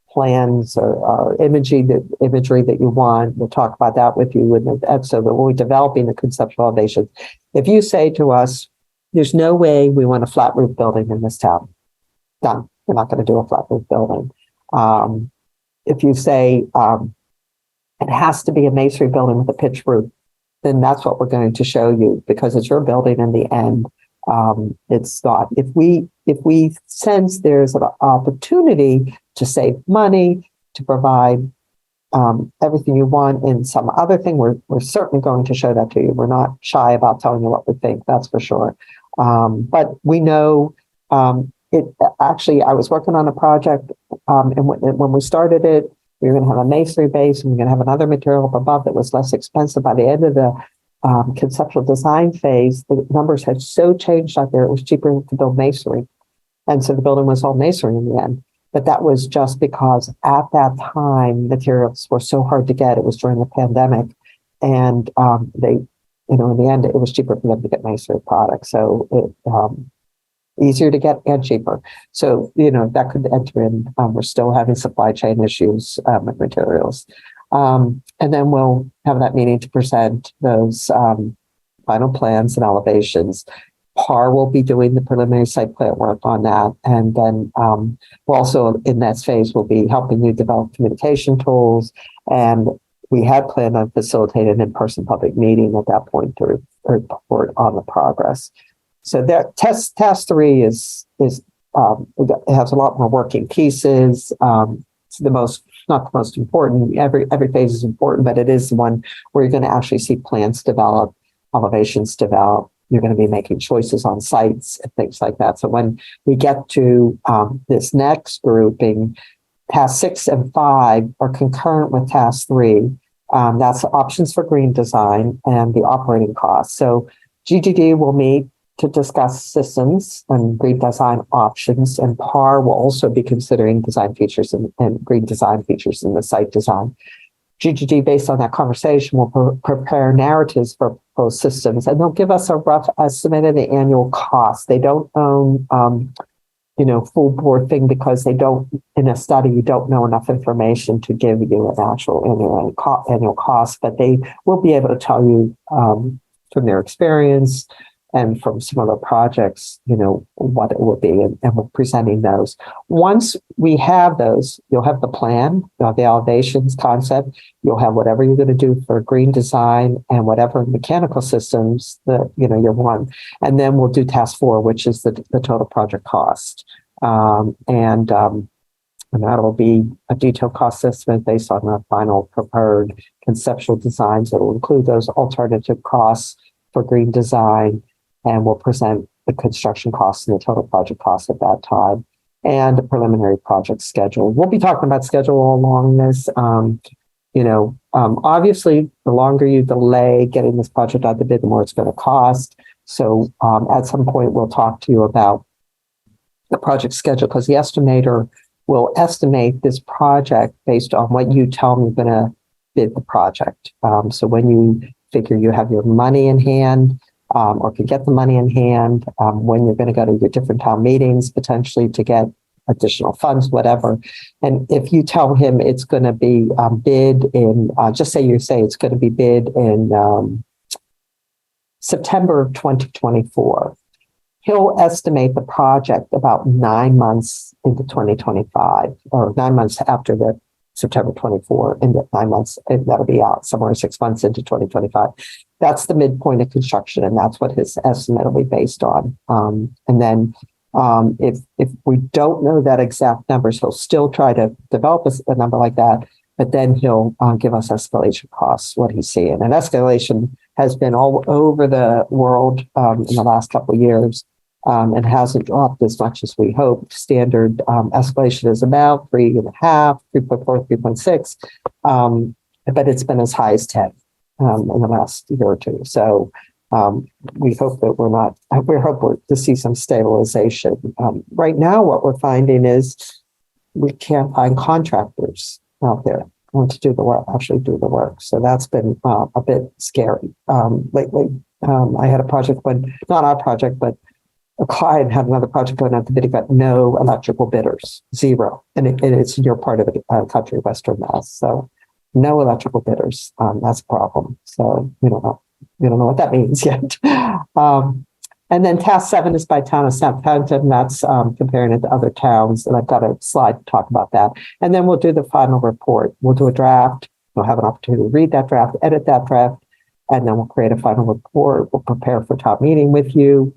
plans or imagery that you want. We'll talk about that with you. And so when we're developing the conceptual elevations, if you say to us, there's no way we want a flat roof building in this town, done. We're not going to do a flat roof building. If you say, it has to be a masonry building with a pitched roof, then that's what we're going to show you, because it's your building in the end. It's not. If we sense there's an opportunity to save money, to provide everything you want in some other thing, we're certainly going to show that to you. We're not shy about telling you what we think, that's for sure. But we know it. Actually, I was working on a project, and when we started it, we were going to have a masonry base, and we we're going to have another material up above that was less expensive. By the end of the conceptual design phase, the numbers had so changed out there, it was cheaper to build masonry. And so the building was all masonry in the end. But that was just because at that time, materials were so hard to get. It was during the pandemic. And they, in the end, it was cheaper for them to get masonry products. So it, easier to get and cheaper. So, that could enter in. We're still having supply chain issues with materials. And then we'll have that meeting to present those final plans and elevations. PAR will be doing the preliminary site plan work on that. And then we'll also, in that phase, we'll be helping you develop communication tools. And we had planned on facilitating an in-person public meeting at that point to report on the progress. So that task 3 is it has a lot more working pieces. It's not the most important. Every phase is important, but it is the one where you're going to actually see plans develop, elevations develop. You're going to be making choices on sites and things like that. So when we get to this next grouping, task 6 and 5 are concurrent with task 3. That's options for green design and the operating costs. So GGD will meet to discuss systems and green design options, and PAR will also be considering design features and green design features in the site design. GGD, based on that conversation, will prepare narratives for proposed systems, and they'll give us a rough estimate of the annual cost. They don't own, full board thing, because they don't, in a study, you don't know enough information to give you an actual annual cost, but they will be able to tell you from their experience and from some other projects, what it will be, and we're presenting those. Once we have those, you'll have the plan, you'll have the elevations concept, you'll have whatever you're going to do for green design and whatever mechanical systems that, you want. And then we'll do task 4, which is the total project cost. And that'll be a detailed cost estimate based on the final prepared conceptual designs that will include those alternative costs for green design. And we'll present the construction costs and the total project costs at that time, and the preliminary project schedule. We'll be talking about schedule along this. Obviously, the longer you delay getting this project out the bid, the more it's going to cost. So at some point, we'll talk to you about the project schedule, because the estimator will estimate this project based on what you tell me you're going to bid the project. So when you figure you have your money in hand, or can get the money in hand, when you're going to go to your different town meetings, potentially to get additional funds, whatever. And if you tell him it's going to be bid in, just say it's going to be bid in September of 2024, he'll estimate the project about 9 months into 2025, or 9 months after the September 24, into 9 months, and that'll be out somewhere 6 months into 2025. That's the midpoint of construction, and that's what his estimate will be based on. And then if we don't know that exact numbers, he'll still try to develop a number like that, but then he'll give us escalation costs, what he's seeing. And escalation has been all over the world in the last couple of years, and hasn't dropped as much as we hoped. Standard escalation is about 3.5, 3.4, 3.6, but it's been as high as 10 in the last year or two. So we hope that we're hoping to see some stabilization. Right now, what we're finding is we can't find contractors out there want to do the work, actually do the work. So that's been a bit scary lately. I had a project not our project, but a client had another project going out to bid. He got no electrical bidders, zero. And it's in your part of the country, Western Mass. So no electrical bidders. That's a problem. So we don't know what that means yet. And then task 7 is by town of Southampton. That's comparing it to other towns. And I've got a slide to talk about that. And then we'll do the final report. We'll do a draft. We'll have an opportunity to read that draft, edit that draft, and then we'll create a final report. We'll prepare for top meeting with you.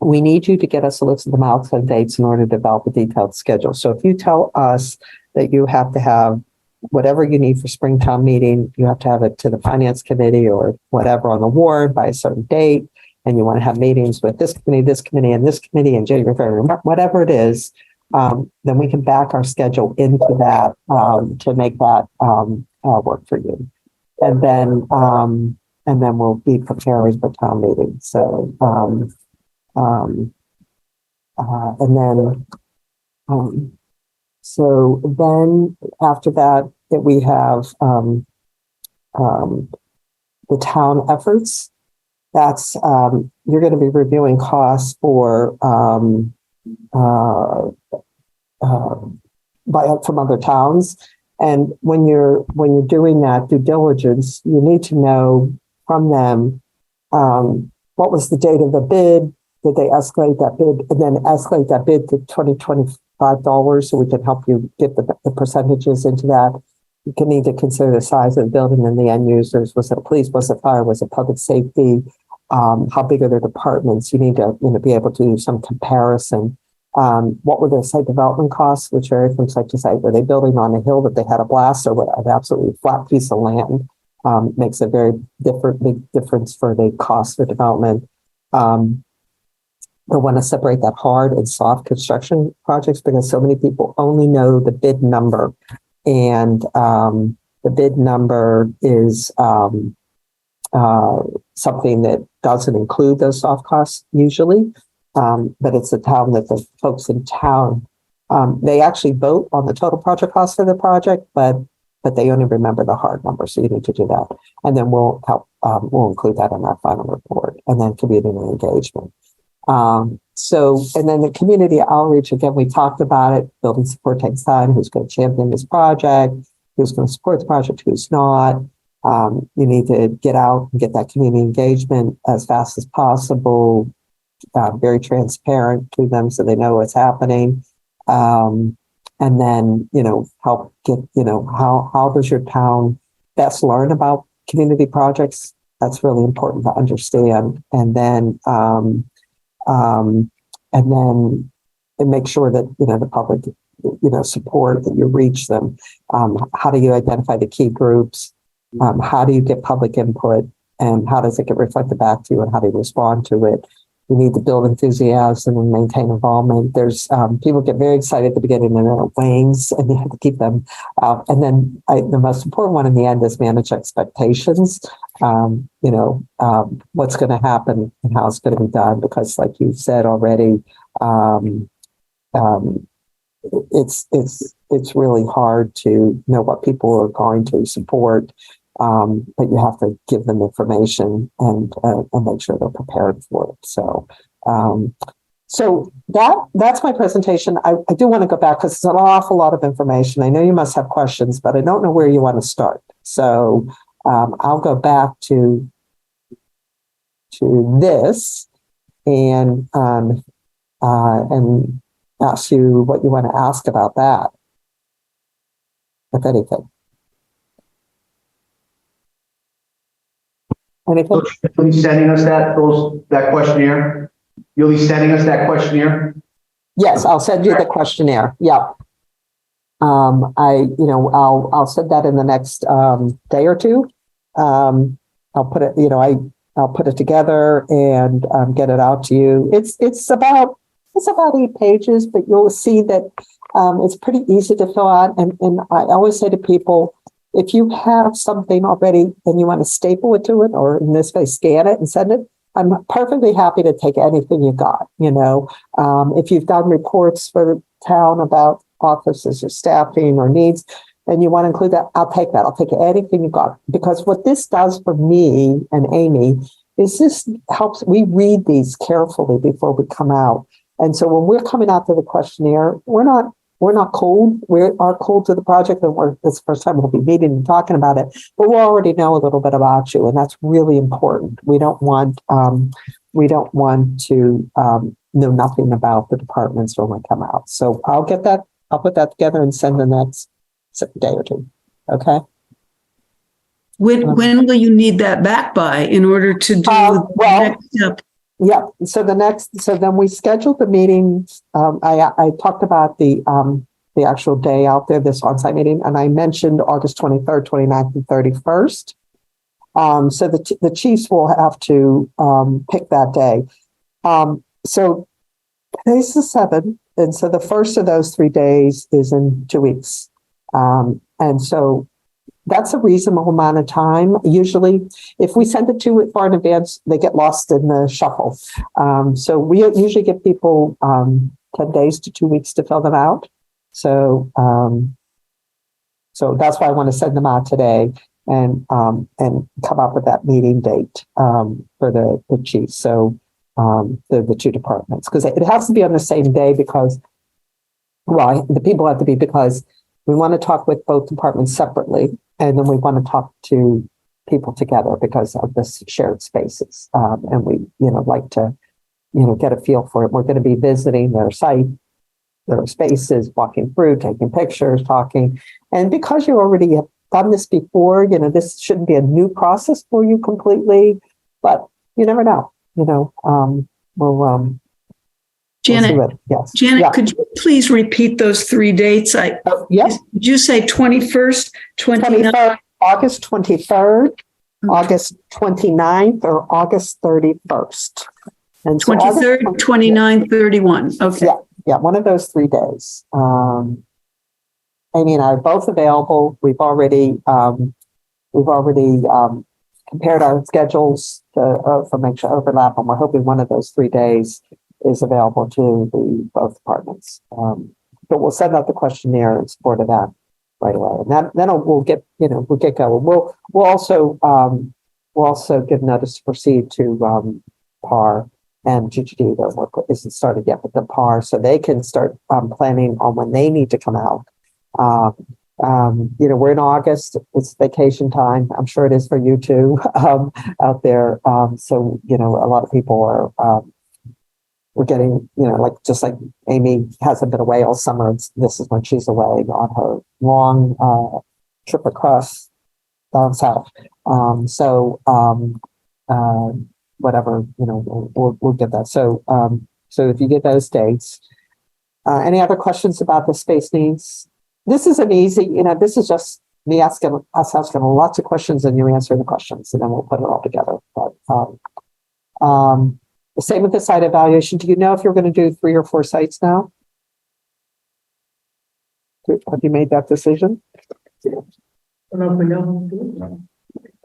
We need you to get us a list of the milestone dates in order to develop a detailed schedule. So if you tell us that you have to have whatever you need for Springtown meeting, you have to have it to the finance committee or whatever on the warrant by a certain date, and you want to have meetings with this committee, and this committee in January, February, whatever it is, then we can back our schedule into that to make that work for you. And then we'll be preparing for town meeting. So, so then after that we have the town efforts. That's you're going to be reviewing costs for from other towns, and when you're doing that due diligence, you need to know from them what was the date of the bid. Did they escalate that bid, and then escalate that bid to $25 so we can help you get the percentages into that? You can need to consider the size of the building and the end users. Was it police? Was it fire? Was it public safety? How big are their departments? You need to be able to do some comparison. What were their site development costs, which vary from site to site? Were they building on a hill that they had a blast, or what, an absolutely flat piece of land? Makes a very big difference for the cost for development. We want to separate that hard and soft construction projects because so many people only know the bid number, and the bid number is something that doesn't include those soft costs usually, but it's the town that the folks in town, they actually vote on the total project cost for the project, but they only remember the hard number, so you need to do that. And then we'll include that in our final report, and then community engagement. And then the community outreach, again, we talked about it. Building support takes time. Who's going to champion this project? Who's going to support the project? Who's not? You need to get out and get that community engagement as fast as possible. Very transparent to them so they know what's happening. And then, help get, how does your town best learn about community projects? That's really important to understand. And then make sure that, the public, support, that you reach them. How do you identify the key groups? How do you get public input, and how does it get reflected back to you, and how do you respond to it? You need to build enthusiasm and maintain involvement. There's people get very excited at the beginning and then it wanes, and you have to keep them out. And then the most important one in the end is manage expectations. What's going to happen and how it's going to be done, because like you said already, it's really hard to know what people are going to support. But you have to give them information and make sure they're prepared for it. So that's my presentation. I do want to go back because it's an awful lot of information. I know you must have questions, but I don't know where you want to start. So I'll go back to this and ask you what you want to ask about that, if anything. Anything? You'll be sending us that questionnaire? You'll be sending us that questionnaire? Yes, I'll send you the questionnaire. Yeah. I'll send that in the next day or two. I'll put it, I'll put it together and get it out to you. It's about 8 pages, but you'll see that it's pretty easy to fill out. And I always say to people, if you have something already and you want to staple it to it, or in this case, scan it and send it, I'm perfectly happy to take anything you got. If you've done reports for the town about offices or staffing or needs, and you want to include that, I'll take that. I'll take anything you got. Because what this does for me and Amy is this helps, we read these carefully before we come out. And so when we're coming out to the questionnaire, we're not cold. We are cold to the project, and it's the first time we'll be meeting and talking about it. But we already know a little bit about you, and that's really important. We don't want to know nothing about the departments when we come out. So I'll get that. I'll put that together and send the next day or two. Okay. When will you need that back by in order to do the next step? Yeah. So then we scheduled the meetings. I talked about the actual day out there, this on-site meeting, and I mentioned August 23rd, 29th, and 31st. So the chiefs will have to pick that day. So today's the 7th, and so the first of those 3 days is in 2 weeks. And so that's a reasonable amount of time. Usually, if we send it too far in advance, they get lost in the shuffle. So we usually give people 10 days to 2 weeks to fill them out. So that's why I want to send them out today and come up with that meeting date for the chiefs. So the two departments, because it has to be on the same day because the people have to be, because we want to talk with both departments separately. And then we want to talk to people together because of the shared spaces. And we, like to, get a feel for it. We're going to be visiting their site, their spaces, walking through, taking pictures, talking. And because you already have done this before, this shouldn't be a new process for you completely, but you never know, Janet, yes. Janet, yeah. Could you please repeat those 3 dates? Yes. Did you say 21st, 29th? August 23rd, August 29th, or August 31st? And so 23rd, 29th, 31. Okay. Yeah, one of those 3 days. Amy and I are both available. We've already compared our schedules to make sure overlap, and we're hoping one of those 3 days is available to both departments. But we'll send out the questionnaire in support of that right away, and then we'll get going. We'll also give notice to proceed to PAR and GGD. Their work isn't started yet, but the PAR, so they can start planning on when they need to come out. We're in August. It's vacation time. I'm sure it is for you too out there. So a lot of people are. We're getting, just like Amy hasn't been away all summer. This is when she's away on her long trip across down south. Whatever, we'll get that. So if you get those dates, any other questions about the space needs? This is an easy, this is just me asking lots of questions and you answering the questions, and then we'll put it all together. But same with the site evaluation. Do you know if you're going to do 3 or 4 sites now? Have you made that decision? I don't know if we know.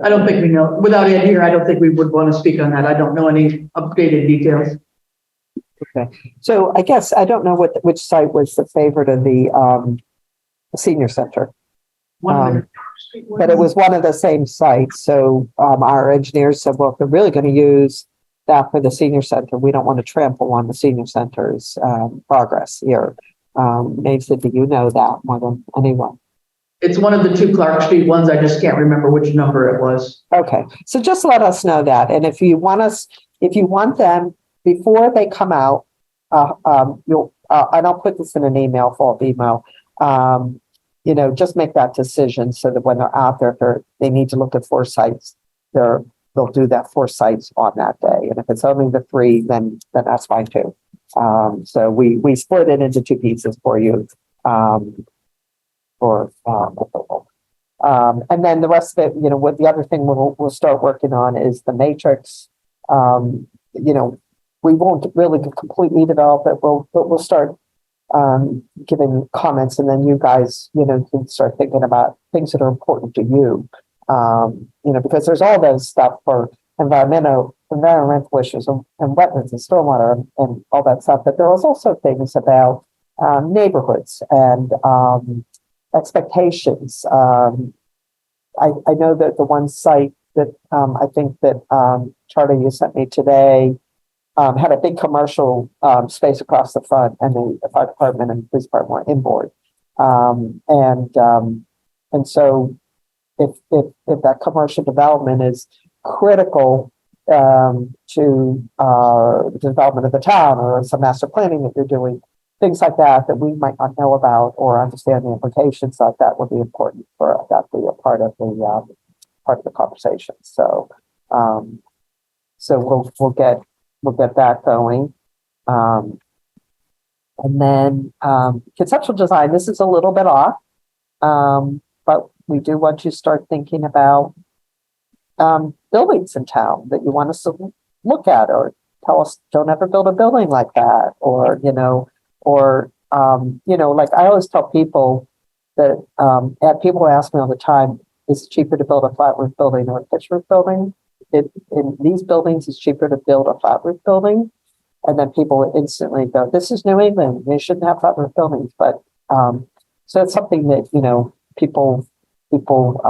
I don't think we know. Without Ed here, I don't think we would want to speak on that. I don't know any updated details. So I guess, I don't know which site was the favorite of the senior center. But it was one of the same sites. So our engineers said, well, if they're really going to use that for the senior center, we don't want to trample on the senior center's progress here. They said, do you know that more than anyone? It's one of the two Clark Street ones. I just can't remember which number it was. Okay, so just let us know that. And if you want them before they come out, and I'll put this in an email, follow-up email. Just make that decision so that when they're out there, they need to look at 4 sites. They'll do that 4 sites on that day. And if it's only the 3, then that's fine too. So we split it into 2 pieces for you. And then the rest of it, what the other thing we'll start working on is the matrix. We won't really completely develop it. We'll start giving comments, and then you guys, can start thinking about things that are important to you. Because there's all those stuff for environmental issues and wetlands and stormwater and all that stuff. But there was also things about neighborhoods and expectations. I know that the one site that I think that Charlie, you sent me today, had a big commercial space across the front, and the fire department and police department were inboard. And so if that commercial development is critical to the development of the town or some master planning that you're doing, things like that we might not know about or understand the implications of, that would be important for that to be a part of the conversation. So we'll get that going. And then conceptual design, this is a little bit off, but we do want you to start thinking about buildings in town that you want us to look at, or tell us, don't ever build a building like that, or like I always tell people that, and people ask me all the time, is it cheaper to build a flat roof building or a pitch roof building? In these buildings, it's cheaper to build a flat roof building. And then people instantly go, this is New England, they shouldn't have flat roof buildings. But so it's something that, people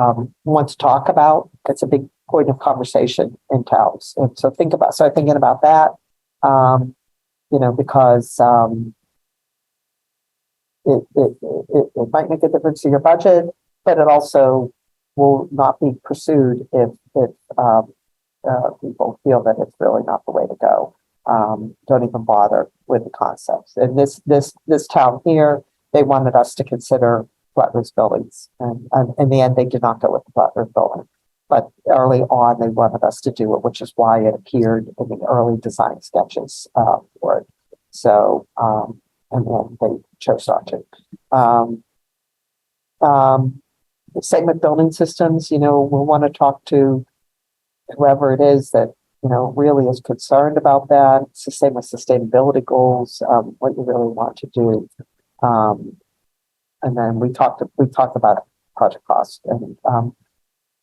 want to talk about. It's a big point of conversation in towns. And so start thinking about that, because it might make a difference to your budget, but it also will not be pursued if people feel that it's really not the way to go. Don't even bother with the concepts. And this town here, they wanted us to consider flat roof buildings, and in the end, they did not go with the flat roof building. But early on, they wanted us to do it, which is why it appeared in the early design sketches for it. So, and then they chose not to. The same with building systems. We'll want to talk to whoever it is that really is concerned about that. It's the same with sustainability goals, what you really want to do. And then we talked about project cost, and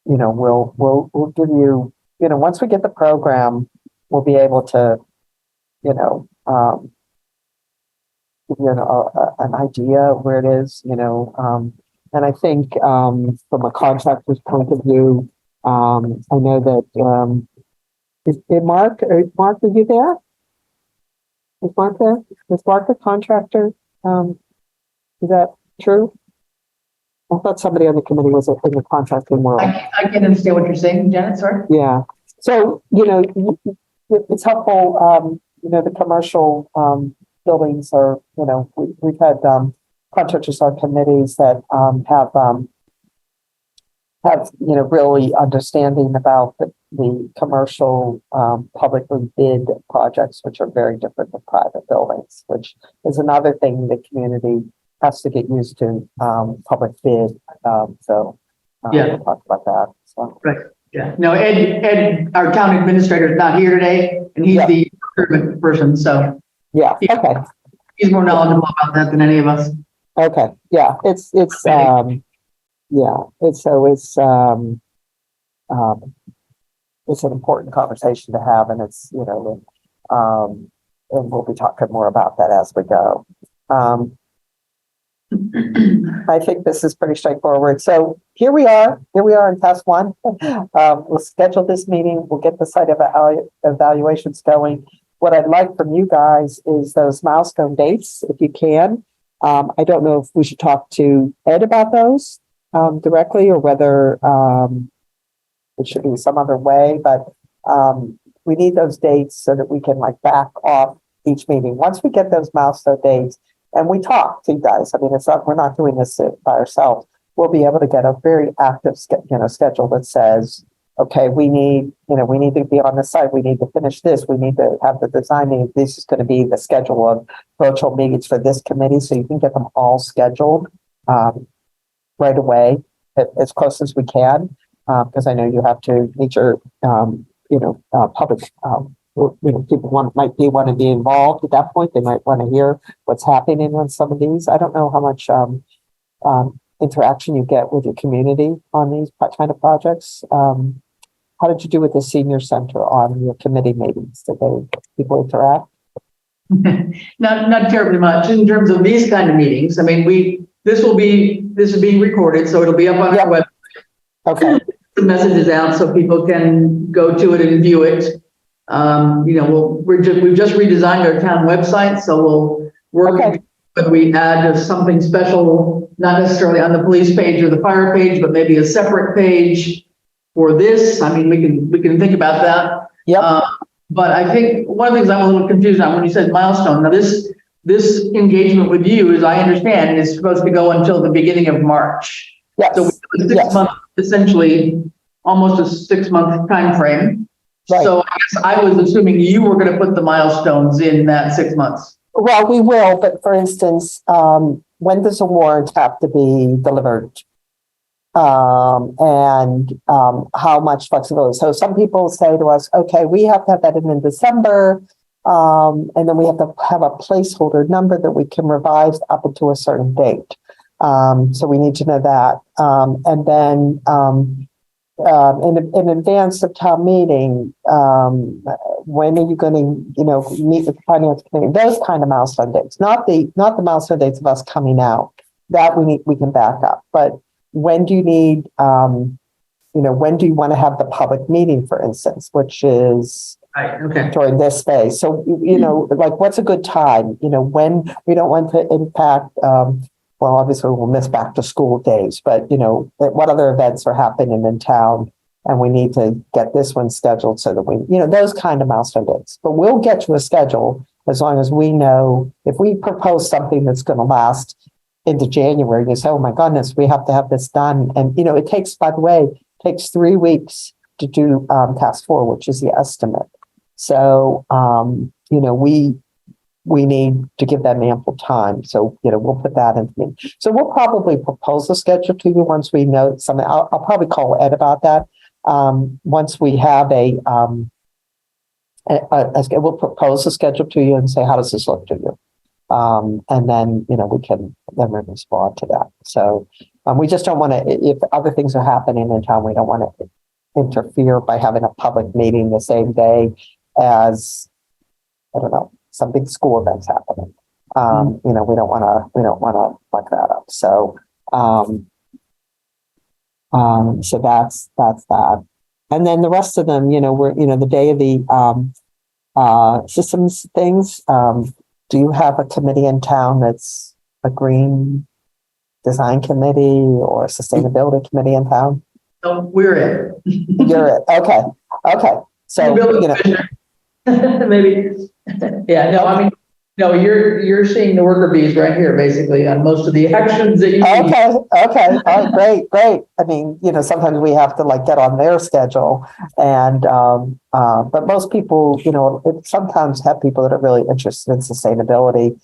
we'll give you, once we get the program, we'll be able to give you an idea of where it is, and I think from a contractor's point of view, I know that is Mark, are you there? Is Mark there? Is Mark a contractor? Is that true? I thought somebody on the committee was in the contracting world. I can understand what you're saying, Janet, sorry. Yeah. So, it's helpful. The commercial buildings are, we've had contractors on committees that have really understanding about the commercial publicly bid projects, which are very different than private buildings, which is another thing the community has to get used to, public bid. We'll talk about that. So. Right. Yeah. No, Ed, our town administrator is not here today, and he's the recruitment person. So okay. He's more knowledgeable about that than any of us. Okay. Yeah. It's an important conversation to have, and it's we'll be talking more about that as we go. I think this is pretty straightforward. So here we are in task one. We'll schedule this meeting. We'll get the site evaluations going. What I'd like from you guys is those milestone dates, if you can. I don't know if we should talk to Ed about those directly, or whether it should be some other way, but we need those dates so that we can like back off each meeting. Once we get those milestone dates, and we talk to you guys, I mean, we're not doing this by ourselves. We'll be able to get a very active schedule that says, okay, we need to be on the site. We need to finish this. We need to have the design. This is going to be the schedule of virtual meetings for this committee. So you can get them all scheduled right away, as close as we can, because I know you have to meet your, public, people might want to be involved at that point. They might want to hear what's happening on some of these. I don't know how much interaction you get with your community on these kind of projects. How did you do with the senior center on your committee meetings? Did people interact? Not terribly much in terms of these kind of meetings. I mean, this is being recorded, so it'll be up on our website. Okay. The message is out so people can go to it and view it. We've just redesigned our town website, so we'll work when we add something special, not necessarily on the police page or the fire page, but maybe a separate page for this. I mean, we can think about that. Yeah. But I think one of the things I'm a little confused on when you said milestone. Now this engagement with you, as I understand, is supposed to go until the beginning of March. Yes. So we have a 6 month, essentially almost a 6 month time frame. Right. So I guess I was assuming you were going to put the milestones in that 6 months. Well, we will, but for instance, when does a warrant have to be delivered? And how much flexibility? So some people say to us, okay, we have to have that in December, and then we have to have a placeholder number that we can revise up until a certain date. So we need to know that. And then in advance of town meeting, when are you going to, meet with the finance committee? Those kind of milestone dates, not the milestone dates of us coming out. That we can back up. But when do you need, when do you want to have the public meeting, for instance, which is during this phase? So, like, what's a good time? When we don't want to impact. Well, obviously we'll miss back to school days, but what other events are happening in town, and we need to get this one scheduled so that we, those kind of milestone dates. But we'll get to a schedule as long as we know. If we propose something that's going to last into January, you say, oh my goodness, we have to have this done. And, it takes, by the way, 3 weeks to do task 4, which is the estimate. So, we need to give them ample time. So, we'll put that in. So we'll probably propose a schedule to you once we know something. I'll probably call Ed about that. Once we have we'll propose a schedule to you and say, how does this look to you? And then, we can then respond to that. So we just don't want to, if other things are happening in town, we don't want to interfere by having a public meeting the same day as, I don't know, some big school events happening. We don't want to fuck that up. So, so that's that. And then the rest of them, we're, the day of the systems things. Do you have a committee in town that's a green design committee or a sustainability committee in town? No, we're it. You're it. Okay. So, maybe. Yeah, no, I mean, no, you're seeing the worker bees right here, basically, on most of the actions that you Okay. All right, great. I mean, sometimes we have to get on their schedule, and but most people, sometimes have people that are really interested in sustainability.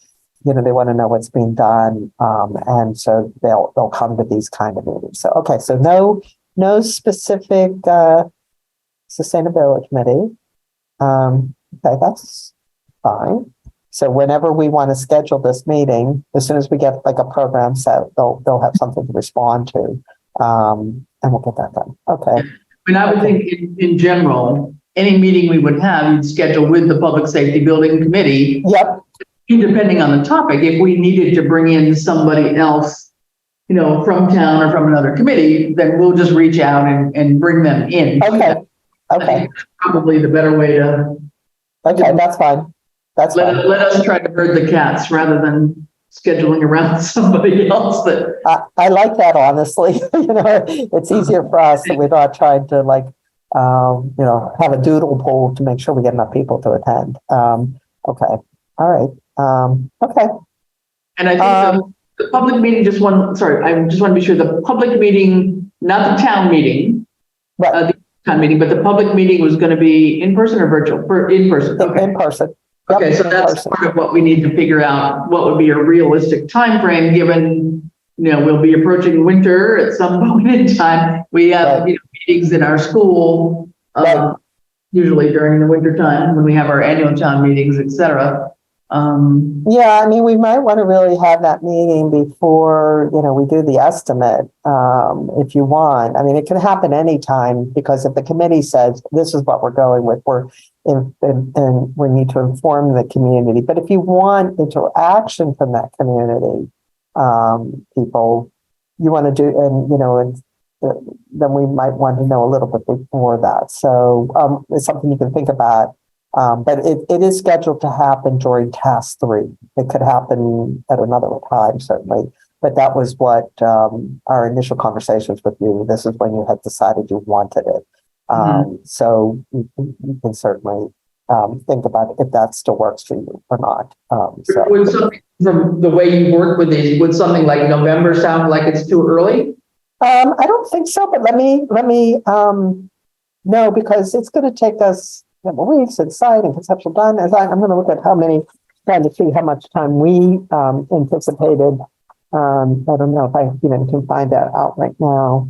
They want to know what's being done, and so they'll come to these kind of meetings. So okay, so no specific sustainability committee. Okay, that's fine. So whenever we want to schedule this meeting, as soon as we get a program set, they'll have something to respond to, and we'll get that done. Okay. I mean, I would think in general, any meeting we would have, you'd schedule with the Public Safety Building Committee. Yep, Depending on the topic, if we needed to bring in somebody else, from town or from another committee, then we'll just reach out and bring them in. okay, I okay, think that's probably the better way to okay, that's fine. That's fine. let us try to herd the cats rather than scheduling around somebody else that. I like that, honestly. It's easier for us that we're not trying to have a doodle poll to make sure we get enough people to attend. Okay, all right. Okay. And I think the public meeting, I just want to be sure the public meeting, not the town meeting, Right. the town meeting, but the public meeting was going to be in person or virtual? In person. Okay. In person. Yep, Okay, so in that's person. part of what we need to figure out, what would be a realistic time frame, given, we'll be approaching winter at some point in time. We have, Right. meetings in our school, Right. usually during the winter time when we have our annual town meetings, et cetera. Yeah, I mean, we might want to really have that meeting before, we do the estimate, if you want. I mean, it can happen anytime, because if the committee says, this is what we're going with, and we need to inform the community. But if you want interaction from that community, people, you want to do, then we might want to know a little bit before that. So it's something you can think about. But it is scheduled to happen during task 3. It could happen at another time, certainly. But that was what our initial conversations with you. This is when you had decided you wanted it. So you can certainly think about if that still works for you or not. Would something, from the way you work with these, would something like November sound like it's too early? I don't think so, but let me no, because it's going to take us weeks and site and conceptual done. As I'm going to look at trying to see how much time we anticipated. I don't know if I even can find that out right now.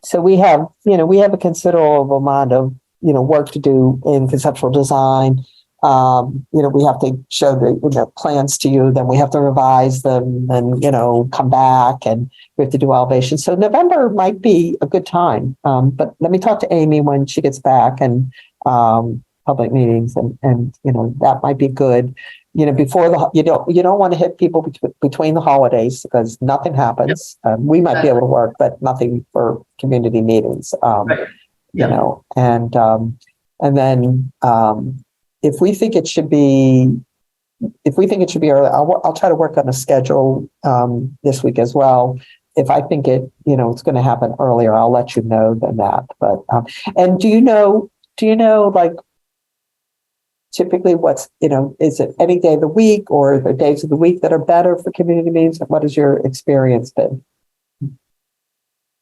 So we have a considerable amount of, work to do in conceptual design. We have to show the plans to you, then we have to revise them and, come back, and we have to do elevation. So November might be a good time. But let me talk to Amy when she gets back, and public meetings and that might be good. Before you don't want to hit people between the holidays, because nothing happens. We might be able to work, but nothing for community meetings. Right. And then if we think it should be early, I'll try to work on a schedule this week as well. If I think it's going to happen earlier, I'll let you know than that. But and do you know like typically what's is it any day of the week, or the days of the week that are better for community meetings? What has your experience been?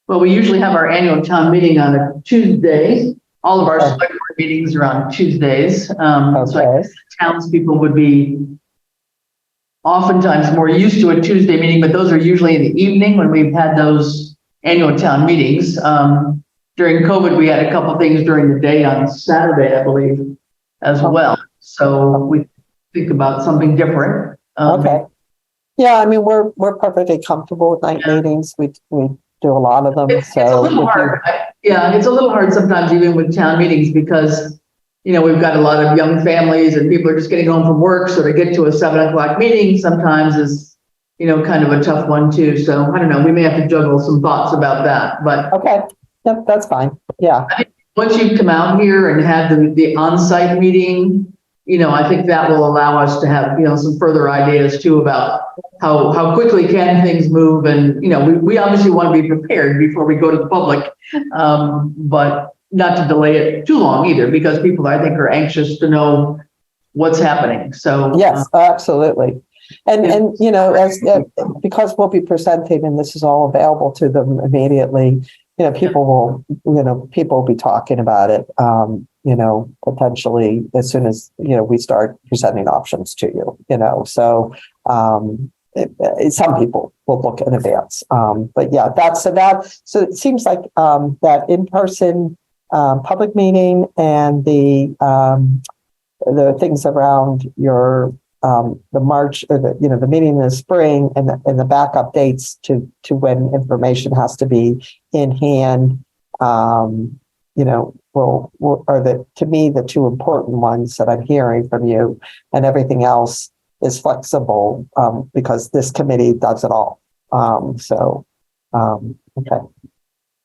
Well, we usually have our annual town meeting on a Tuesday. All of our select board meetings are on Tuesdays. So I guess townspeople would be oftentimes more used to a Tuesday meeting, but those are usually in the evening when we've had those annual town meetings. During COVID, we had a couple of things during the day on Saturday, I believe, as well. So we think about something different. Okay. Yeah, I mean, we're perfectly comfortable with night meetings. We do a lot of them. It's a little hard. It's a little hard sometimes, even with town meetings, because we've got a lot of young families and people are just getting home from work. So to get to a 7:00 meeting sometimes is, kind of a tough one too. So I don't know, we may have to juggle some thoughts about that, but. Okay. Yep, that's fine. Yeah. I think once you come out here and have the on-site meeting, I think that will allow us to have, some further ideas too about how quickly can things move. And, we obviously want to be prepared before we go to the public, but not to delay it too long either, because people, I think, are anxious to know what's happening. So yes, absolutely. And because we'll be presenting and this is all available to them immediately, people will be talking about it, potentially as soon as, we start presenting options to you, so some people will look in advance. But yeah, so it seems like that in-person public meeting and the things around your the March or the meeting in the spring and the backup dates to when information has to be in hand, are to me, the two important ones that I'm hearing from you, and everything else is flexible, because this committee does it all. Okay.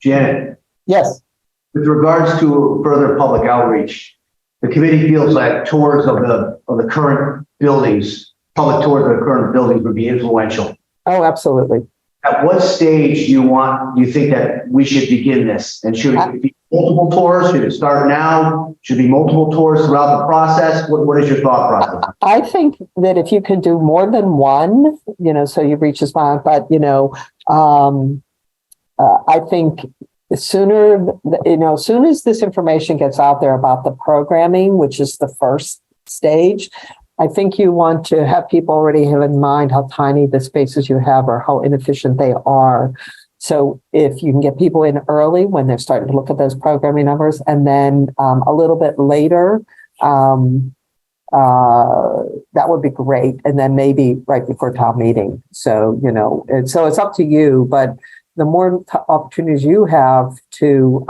Janet, Yes. with regards to further public outreach, the committee feels that tours of the current buildings, public tours of the current buildings would be influential. Oh, absolutely. At what stage do you think that we should begin this? And should it be multiple tours? Should it start now? Should it be multiple tours throughout the process? What is your thought process? I think that if you can do more than one, so you reach this mind, but, I think soon as this information gets out there about the programming, which is the first stage, I think you want to have people already have in mind how tiny the spaces you have or how inefficient they are. So if you can get people in early when they're starting to look at those programming numbers, and then a little bit later, that would be great. And then maybe right before town meeting. So, so it's up to you, but the more opportunities you have to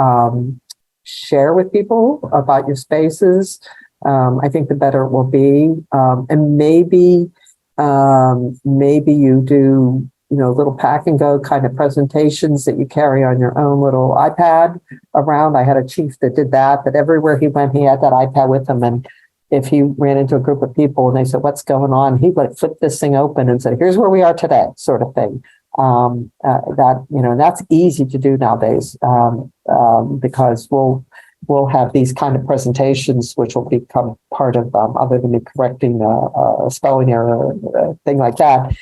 share with people about your spaces, I think the better it will be. And maybe you do, little pack and go kind of presentations that you carry on your own little iPad around. I had a chief that did that everywhere he went, he had that iPad with him. And if he ran into a group of people and they said, what's going on? He would flip this thing open and said, here's where we are today, sort of thing. That's easy to do nowadays, because we'll have these kind of presentations, which will become part of, other than me correcting a spelling error, thing like that.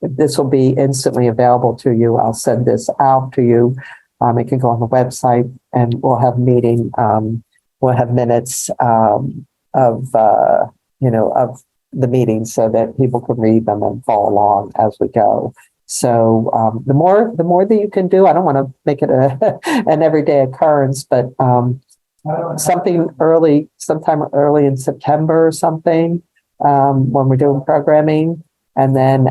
This will be instantly available to you. I'll send this out to you. It can go on the website, and we'll have we'll have minutes of the meeting so that people can read them and follow along as we go. So the more that you can do, I don't want to make it an everyday occurrence, but sometime early in September or something, when we're doing programming, and then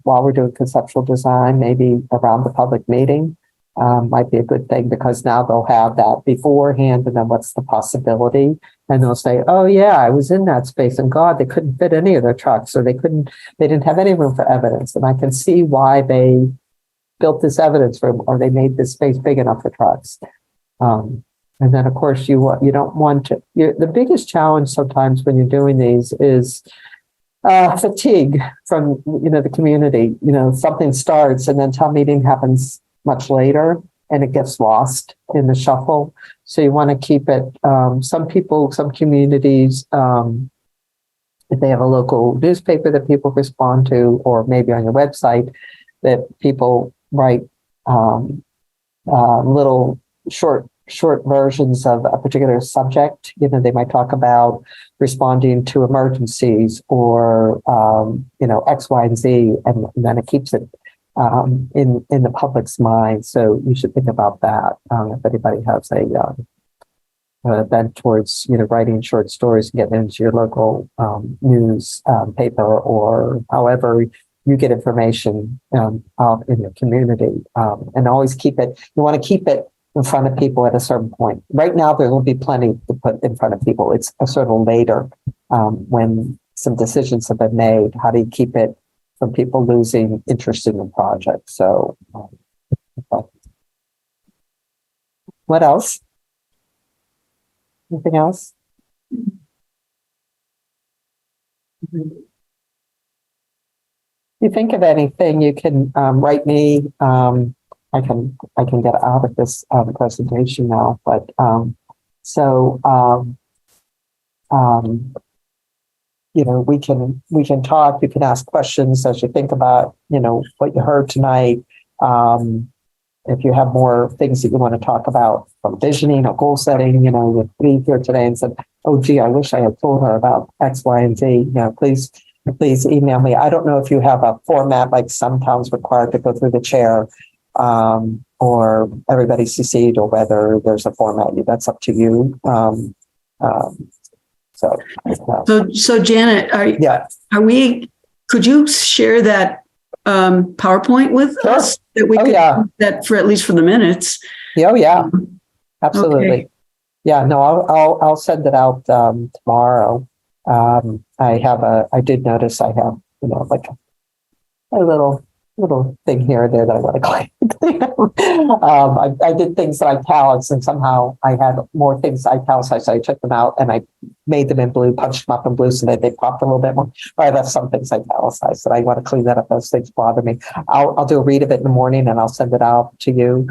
while we're doing conceptual design, maybe around the public meeting, might be a good thing, because now they'll have that beforehand, and then what's the possibility, and they'll say, oh yeah, I was in that space, and God, they couldn't fit any of their trucks, or they didn't have any room for evidence, and I can see why they built this evidence room, or they made this space big enough for trucks. And then of course you don't want to. The biggest challenge sometimes when you're doing these is fatigue from the community. Something starts, and then town meeting happens much later, and it gets lost in the shuffle. So you want to keep it. Some communities, if they have a local newspaper that people respond to, or maybe on your website that people write little short versions of a particular subject. They might talk about responding to emergencies, or X, Y, and Z, and then it keeps it in the public's mind. So you should think about that. If anybody has a bent towards writing short stories and getting into your local news paper, or however you get information out in your community, and always keep it. You want to keep it in front of people at a certain point. Right now, there will be plenty to put in front of people. It's a sort of later, when some decisions have been made. How do you keep it from people losing interest in the project? So, what else? Anything else? If you think of anything, you can write me. I can get out of this presentation now, but we can talk. You can ask questions as you think about what you heard tonight. If you have more things that you want to talk about from visioning or goal setting, you leave here today and said, "Oh, gee, I wish I had told her about X, Y, and Z." Please email me. I don't know if you have a format like some towns required to go through the chair, or everybody CC'd, or whether there's a format. That's up to you. So Janet, could you share that PowerPoint with us that we could that for at least for the minutes? Oh yeah, absolutely. Okay. Yeah, no, I'll send it out tomorrow. I did notice I have, like a little thing here and there that I want to clean up. I did things that italics, and somehow I had more things italicized, so I took them out and I made them in blue, punched them up in blue so that they popped a little bit more. But I left some things italicized, that I want to clean that up. Those things bother me. I'll do a read of it in the morning and I'll send it out to you.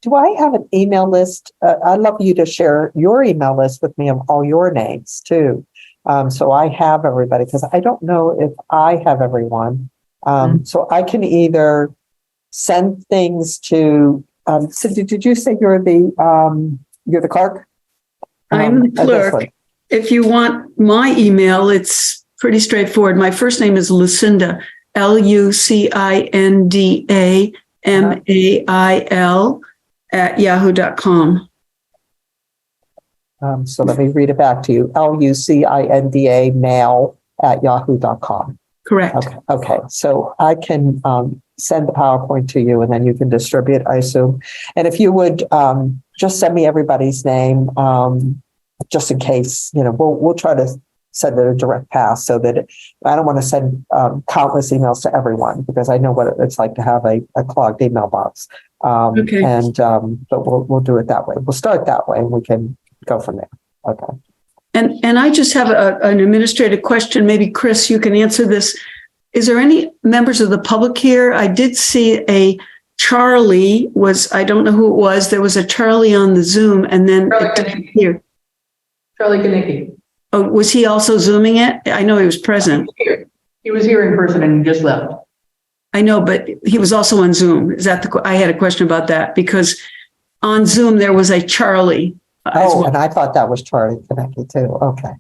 Do I have an email list? I'd love you to share your email list with me of all your names too. So I have everybody, because I don't know if I have everyone. So I can either send things to, Cindy, did you say you're the clerk? I'm the clerk. If you want my email, it's pretty straightforward. My first name is Lucinda, LucindaMail @yahoo.com. So let me read it back to you. LucindaMail @yahoo.com. Correct. Okay. So I can send the PowerPoint to you and then you can distribute, I assume. And if you would just send me everybody's name, just in case, we'll try to send it a direct pass so that I don't want to send countless emails to everyone, because I know what it's like to have a clogged email box. Okay. But we'll do it that way. We'll start that way and we can go from there. Okay. And I just have an administrative question. Maybe Chris, you can answer this. Is there any members of the public here? I did see a Charlie I don't know who it was. There was a Charlie on the Zoom and then it disappeared. Charlie Kanicki. Oh, was he also Zooming it? I know he was present. He was here in person and he just left. I know, but he was also on Zoom. I had a question about that, because on Zoom there was a Charlie. And I thought that was Charlie Konecki too. Okay.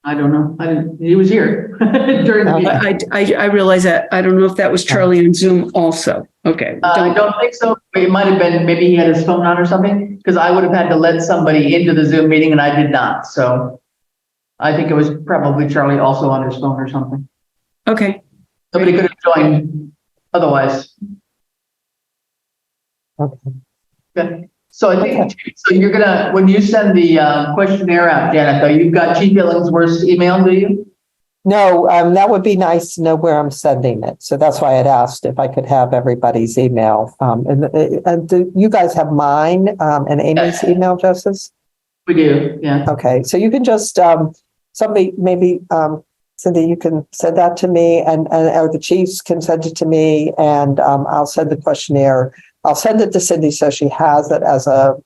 I don't know. He was here during the meeting. I realize that. I don't know if that was Charlie on Zoom also. Okay. I don't think so. It might have been, maybe he had his phone on or something, because I would have had to let somebody into the Zoom meeting and I did not. So I think it was probably Charlie also on his phone or something. Okay. Somebody could have joined otherwise. Okay. Okay. So I think, so you're gonna, when you send the questionnaire out, Janet, though, you've got Chief Illingsworth's email, do you? No, that would be nice to know where I'm sending it. So that's why I'd asked if I could have everybody's email. And do you guys have mine and Amy's email addresses? We do, yeah. Okay, so you can just, somebody, maybe Cindy, you can send that to me or the chiefs can send it to me, and I'll send the questionnaire. I'll send it to Cindy so she has it as a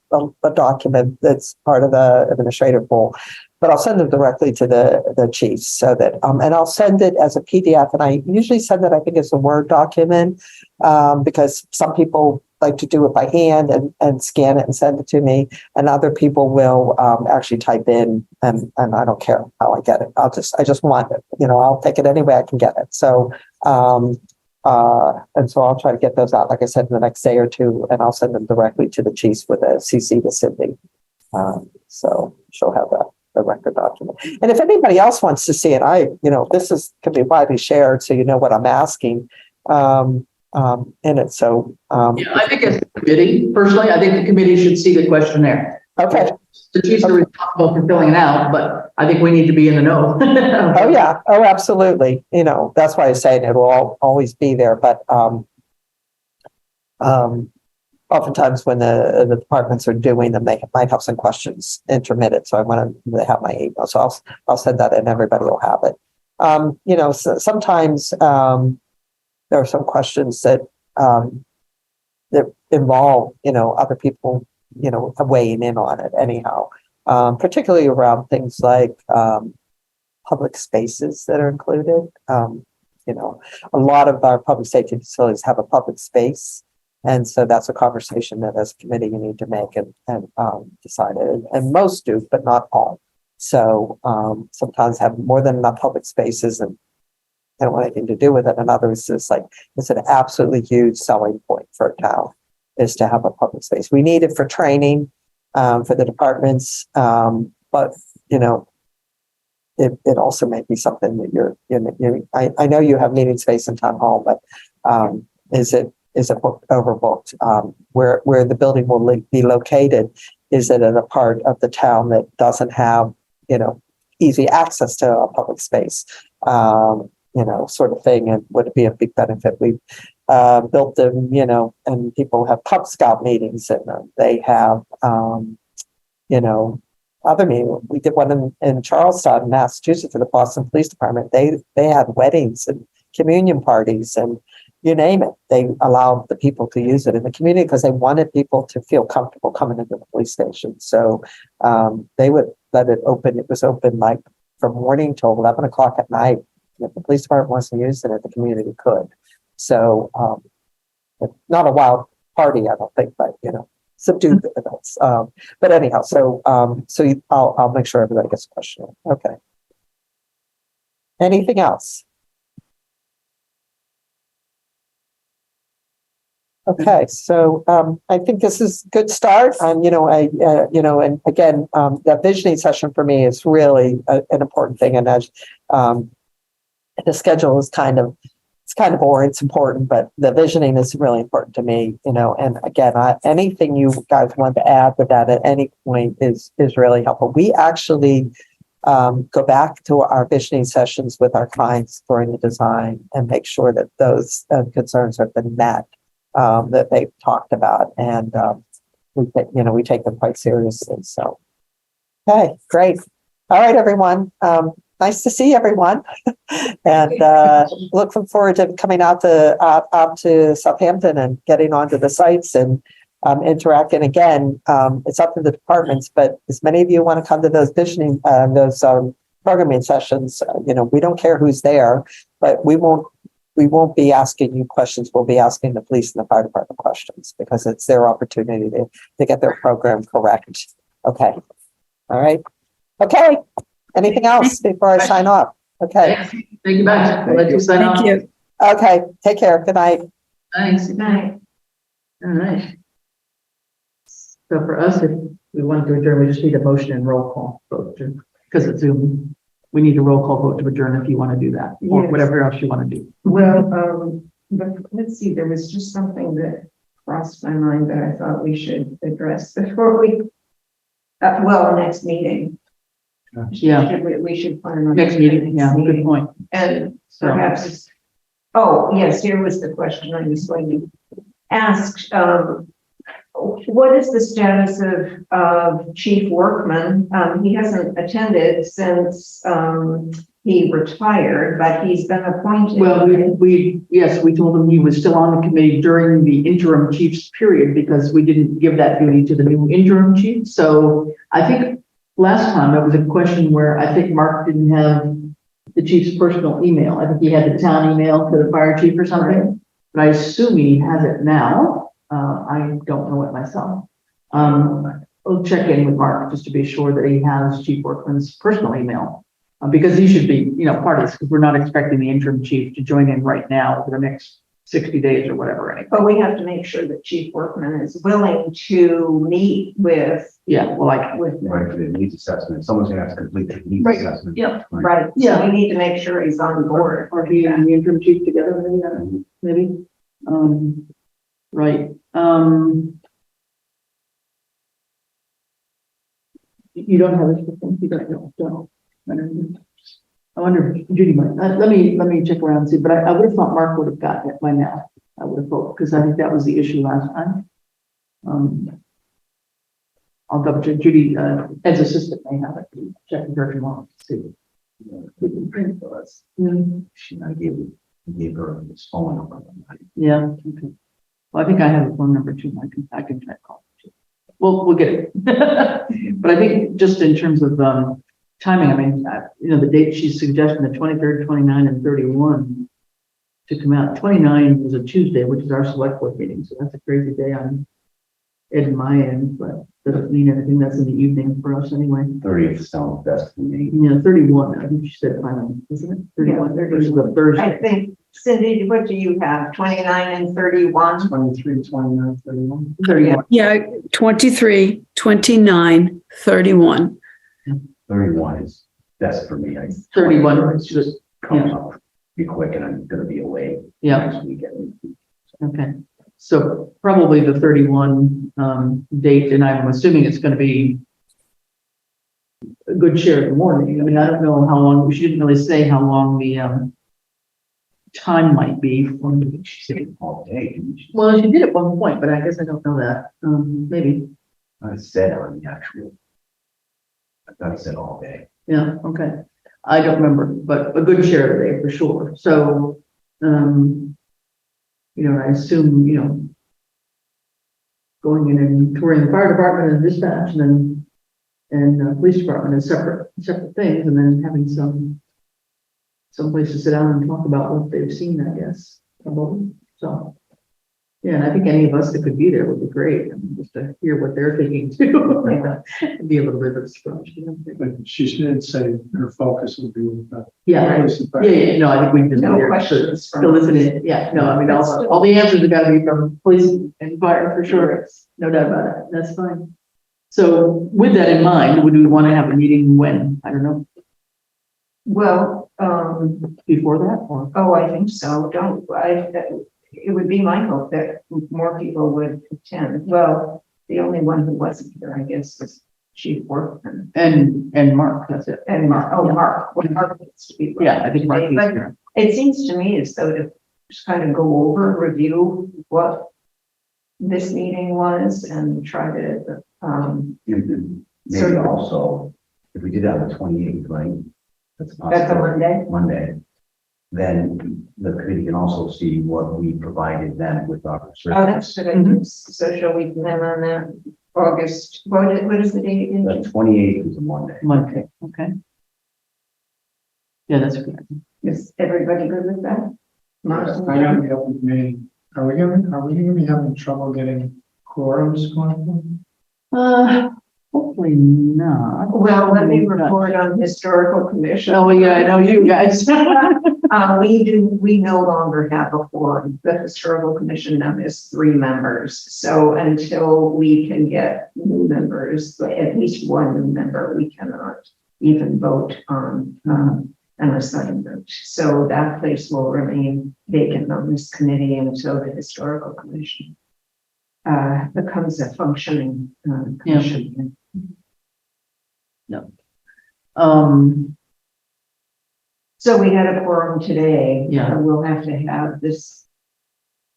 document that's part of the administrative role, but I'll send it directly to the chiefs so that, and I'll send it as a PDF, and I usually send it, I think, as a Word document, because some people like to do it by hand and scan it and send it to me, and other people will actually type in, and I don't care how I get it. I just want it, I'll take it any way I can get it. So, and so I'll try to get those out, like I said, in the next day or two, and I'll send them directly to the chiefs with a CC to Cindy. So she'll have the record document. And if anybody else wants to see it, this can be widely shared, so you know what I'm asking in it. So yeah, I think as a committee, personally, I think the committee should see the questionnaire. Okay. The chiefs are responsible for filling it out, but I think we need to be in the know. Oh yeah. Oh, absolutely. That's why I say it will always be there. But oftentimes when the departments are doing them, they might have some questions intermittent. So I want to have my email. So I'll send that and everybody will have it. So sometimes there are some questions that involve, other people, weighing in on it anyhow, particularly around things like public spaces that are included. A lot of our public safety facilities have a public space. And so that's a conversation that as a committee you need to make and decide it. And most do, but not all. So sometimes have more than enough public spaces and they don't want anything to do with it. And others, it's an absolutely huge selling point for a town is to have a public space. We need it for training for the departments, but it also may be something that I know you have meeting space in town hall, but is it overbooked? Where the building will be located is it in a part of the town that doesn't have, easy access to a public space, sort of thing, and would it be a big benefit? We built them, and people have Cub Scout meetings, and they have, other meetings. We did one in Charlestown, Massachusetts, for the Boston Police Department. They had weddings and communion parties, and you name it. They allowed the people to use it in the community because they wanted people to feel comfortable coming into the police station. So they would let it open. It was open like from morning till 11 o'clock at night. If the police department wants to use it, the community could. So not a wild party, I don't think, but subdued events. But anyhow, I'll make sure everybody gets a question. Okay. Anything else? Okay, so I think this is a good start. And and again, that visioning session for me is really an important thing. And as the schedule is kind of boring, it's important, but the visioning is really important to me. And again, anything you guys want to add with that at any point is really helpful. We actually go back to our visioning sessions with our clients during the design and make sure that those concerns have been met. That they've talked about, and we take them quite seriously. So, okay, great. All right, everyone. Nice to see everyone, and looking forward to coming out to Southampton and getting onto the sites and interacting again. It's up to the departments, but as many of you want to come to those visioning, programming sessions, we don't care who's there, but we won't be asking you questions. We'll be asking the police and the fire department questions because it's their opportunity to get their program correct. Okay. All right. Okay. Anything else before I sign off? Okay. Thank you, Matt. I'll let you sign off. Thank you. Okay. Take care. Good night. Thanks. Good night. All right. So for us, if we want to adjourn, we just need a motion and roll call vote because it's Zoom. We need a roll call vote to adjourn if you want to do that, or whatever else you want to do. Well, but let's see, there was just something that crossed my mind that I thought we should address before we, next meeting. Yeah. We should plan on Next meeting. Yeah, good point. And perhaps, yes, here was the question I was going to ask. What is the status of Chief Workman? He hasn't attended since he retired, but he's been appointed. Well, we told him he was still on the committee during the interim chief's period because we didn't give that duty to the new interim chief. So I think last time it was a question where I think Mark didn't have the chief's personal email. I think he had the town email to the fire chief or something, but I assume he has it now. I don't know it myself. I'll check in with Mark just to be sure that he has Chief Workman's personal email because he should be, part of this because we're not expecting the interim chief to join in right now over the next 60 days or whatever. Anyway. But we have to make sure that Chief Workman is willing to meet with. Right, for the needs assessment. Someone's going to have to complete the needs assessment. Yeah. Right. Yeah. So we need to make sure he's on board. Or he and the interim chief together, maybe. Right. You don't have it. You don't. I wonder if Judy might. Let me check around and see. But I would have thought Mark would have gotten it by now. I would have thought because I think that was the issue last time. I'll double check. Judy, Ed's assistant may have it. Check with her if you want to see. We can print it for us. I gave her his phone number. Yeah. Okay. Well, I think I have a phone number too. I can try to call too. We'll get it. But I think just in terms of timing, I mean, the date she's suggesting, the 23rd, 29, and 31 to come out. 29 is a Tuesday, which is our select board meeting. So that's a crazy day on Ed and my end, but doesn't mean anything. That's in the evening for us anyway. 30th sounds best for me. 31. I think she said finally, isn't it? 31. Yeah, Versus the Thursday. I think, Cindy, what do you have? 29 and 31? 23, 29, 31. 31. Yeah, 23, 29, 31. 31 is best for me. 31 is just comes up be quick, and I'm going to be away yeah. next weekend. Okay. So probably the 31 date, and I'm assuming it's going to be a good share of the morning. I mean, I don't know how long, she didn't really say how long the time might be. She said all day. Well, she did at one point, but I guess I don't know that. Maybe. I said on the actual. I thought it said all day. Yeah, okay. I don't remember, but a good share of the day for sure. So, I assume, going in and touring the fire department and dispatch and police department as separate things, and then having some place to sit down and talk about what they've seen, I guess. Probably. So, yeah, and I think any of us that could be there would be great. I mean, just to hear what they're thinking too. It'd be a little bit of a surprise. But she did say her focus would be with the. Yeah, police and fire. yeah. No, I think we just No here questions to listen in. Yeah, no, I mean, all the answers have got to be from police and fire for sure. No doubt about it. That's fine. So with that in mind, would we want to have a meeting when? I don't know, Well, before that or? oh, I think so. It would be my hope that more people would attend. Well, the only one who wasn't here, I guess, was Chief Workman. And Mark, that's it. And Mark, Mark, when Mark needs to be. Yeah, I think Mark is But here. it seems to me as though to just kind of go over, review what this meeting was and try to, Maybe So- also, if we did that on the 28th, right? That's that's a possible. Monday. Monday, then the committee can also see what we provided them with our. Oh, that's good. So shall we plan on that? August, what is the date again? The 28th is a Monday. Monday, okay. Yeah, that's good. Is everybody good with that? Martin? I gotta be open to me. Are we gonna be having trouble getting quorums going? Hopefully not. Well, let me report on historical commission. Oh, yeah, I know you guys. We no longer have a quorum. The historical commission now has 3 members. So until we can get new members, at least one new member, we cannot even vote on an assignment. So that place will remain vacant on this committee until the historical commission becomes a functioning commission. No. So we had a quorum today. Yeah. We'll have to have this,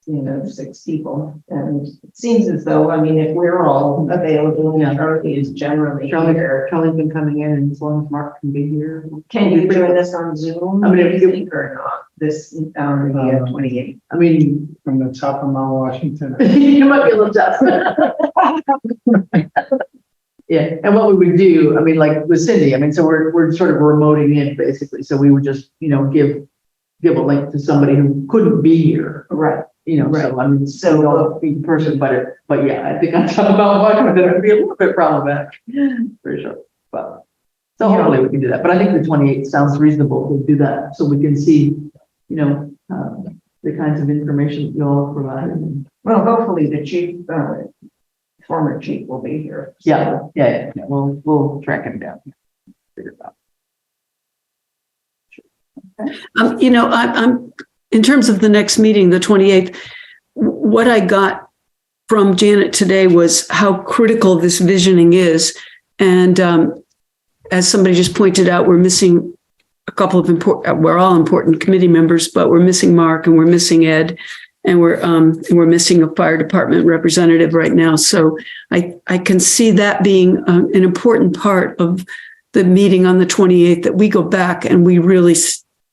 6 people. And it seems as though, I mean, if we're all available, and Charlie is generally here. Charlie's been coming in, and as long as Mark can be here. Can you join us on Zoom? I mean, if you you- think or not, this, the 28th. I mean, From the top of Mount Washington. you might be a little tough. Yeah, and what we would do, I mean, like with Cindy, I mean, so we're sort of remoting in basically. So we would just, give a link to somebody who couldn't be here. Right. So I mean, so don't be in person, but yeah, I think I'm talking about Washington, it would be a little bit problematic for sure. But so hopefully we can do that. But I think the 28th sounds reasonable to do that, so we can see, the kinds of information that you all provided. Well, hopefully the chief, former chief will be here. So- Yeah. We'll track him down. Figure it out. I'm in terms of the next meeting, the 28th, what I got from Janet today was how critical this visioning is. And as somebody just pointed out, we're missing a couple of we're all important committee members, but we're missing Mark and we're missing Ed, and we're missing a fire department representative right now. So I can see that being an important part of the meeting on the 28th, that we go back and we really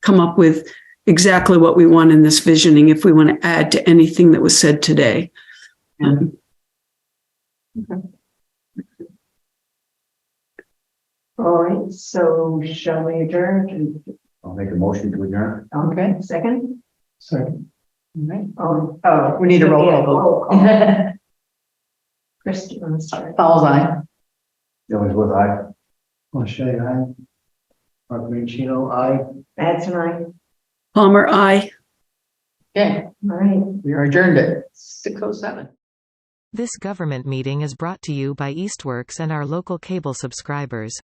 come up with exactly what we want in this visioning, if we want to add to anything that was said today. Okay. All right, so shall we adjourn? I'll make a motion to adjourn. Okay, second? Second. All right. Oh, We need a roll call vote. Christie, I'm sorry. Fowles eye. Jones with I. O'Shea, aye. Margarino, aye. That's right. Palmer, aye. Okay, All right. we are adjourned at 6:07. This government meeting is brought to you by Eastworks and our local cable subscribers.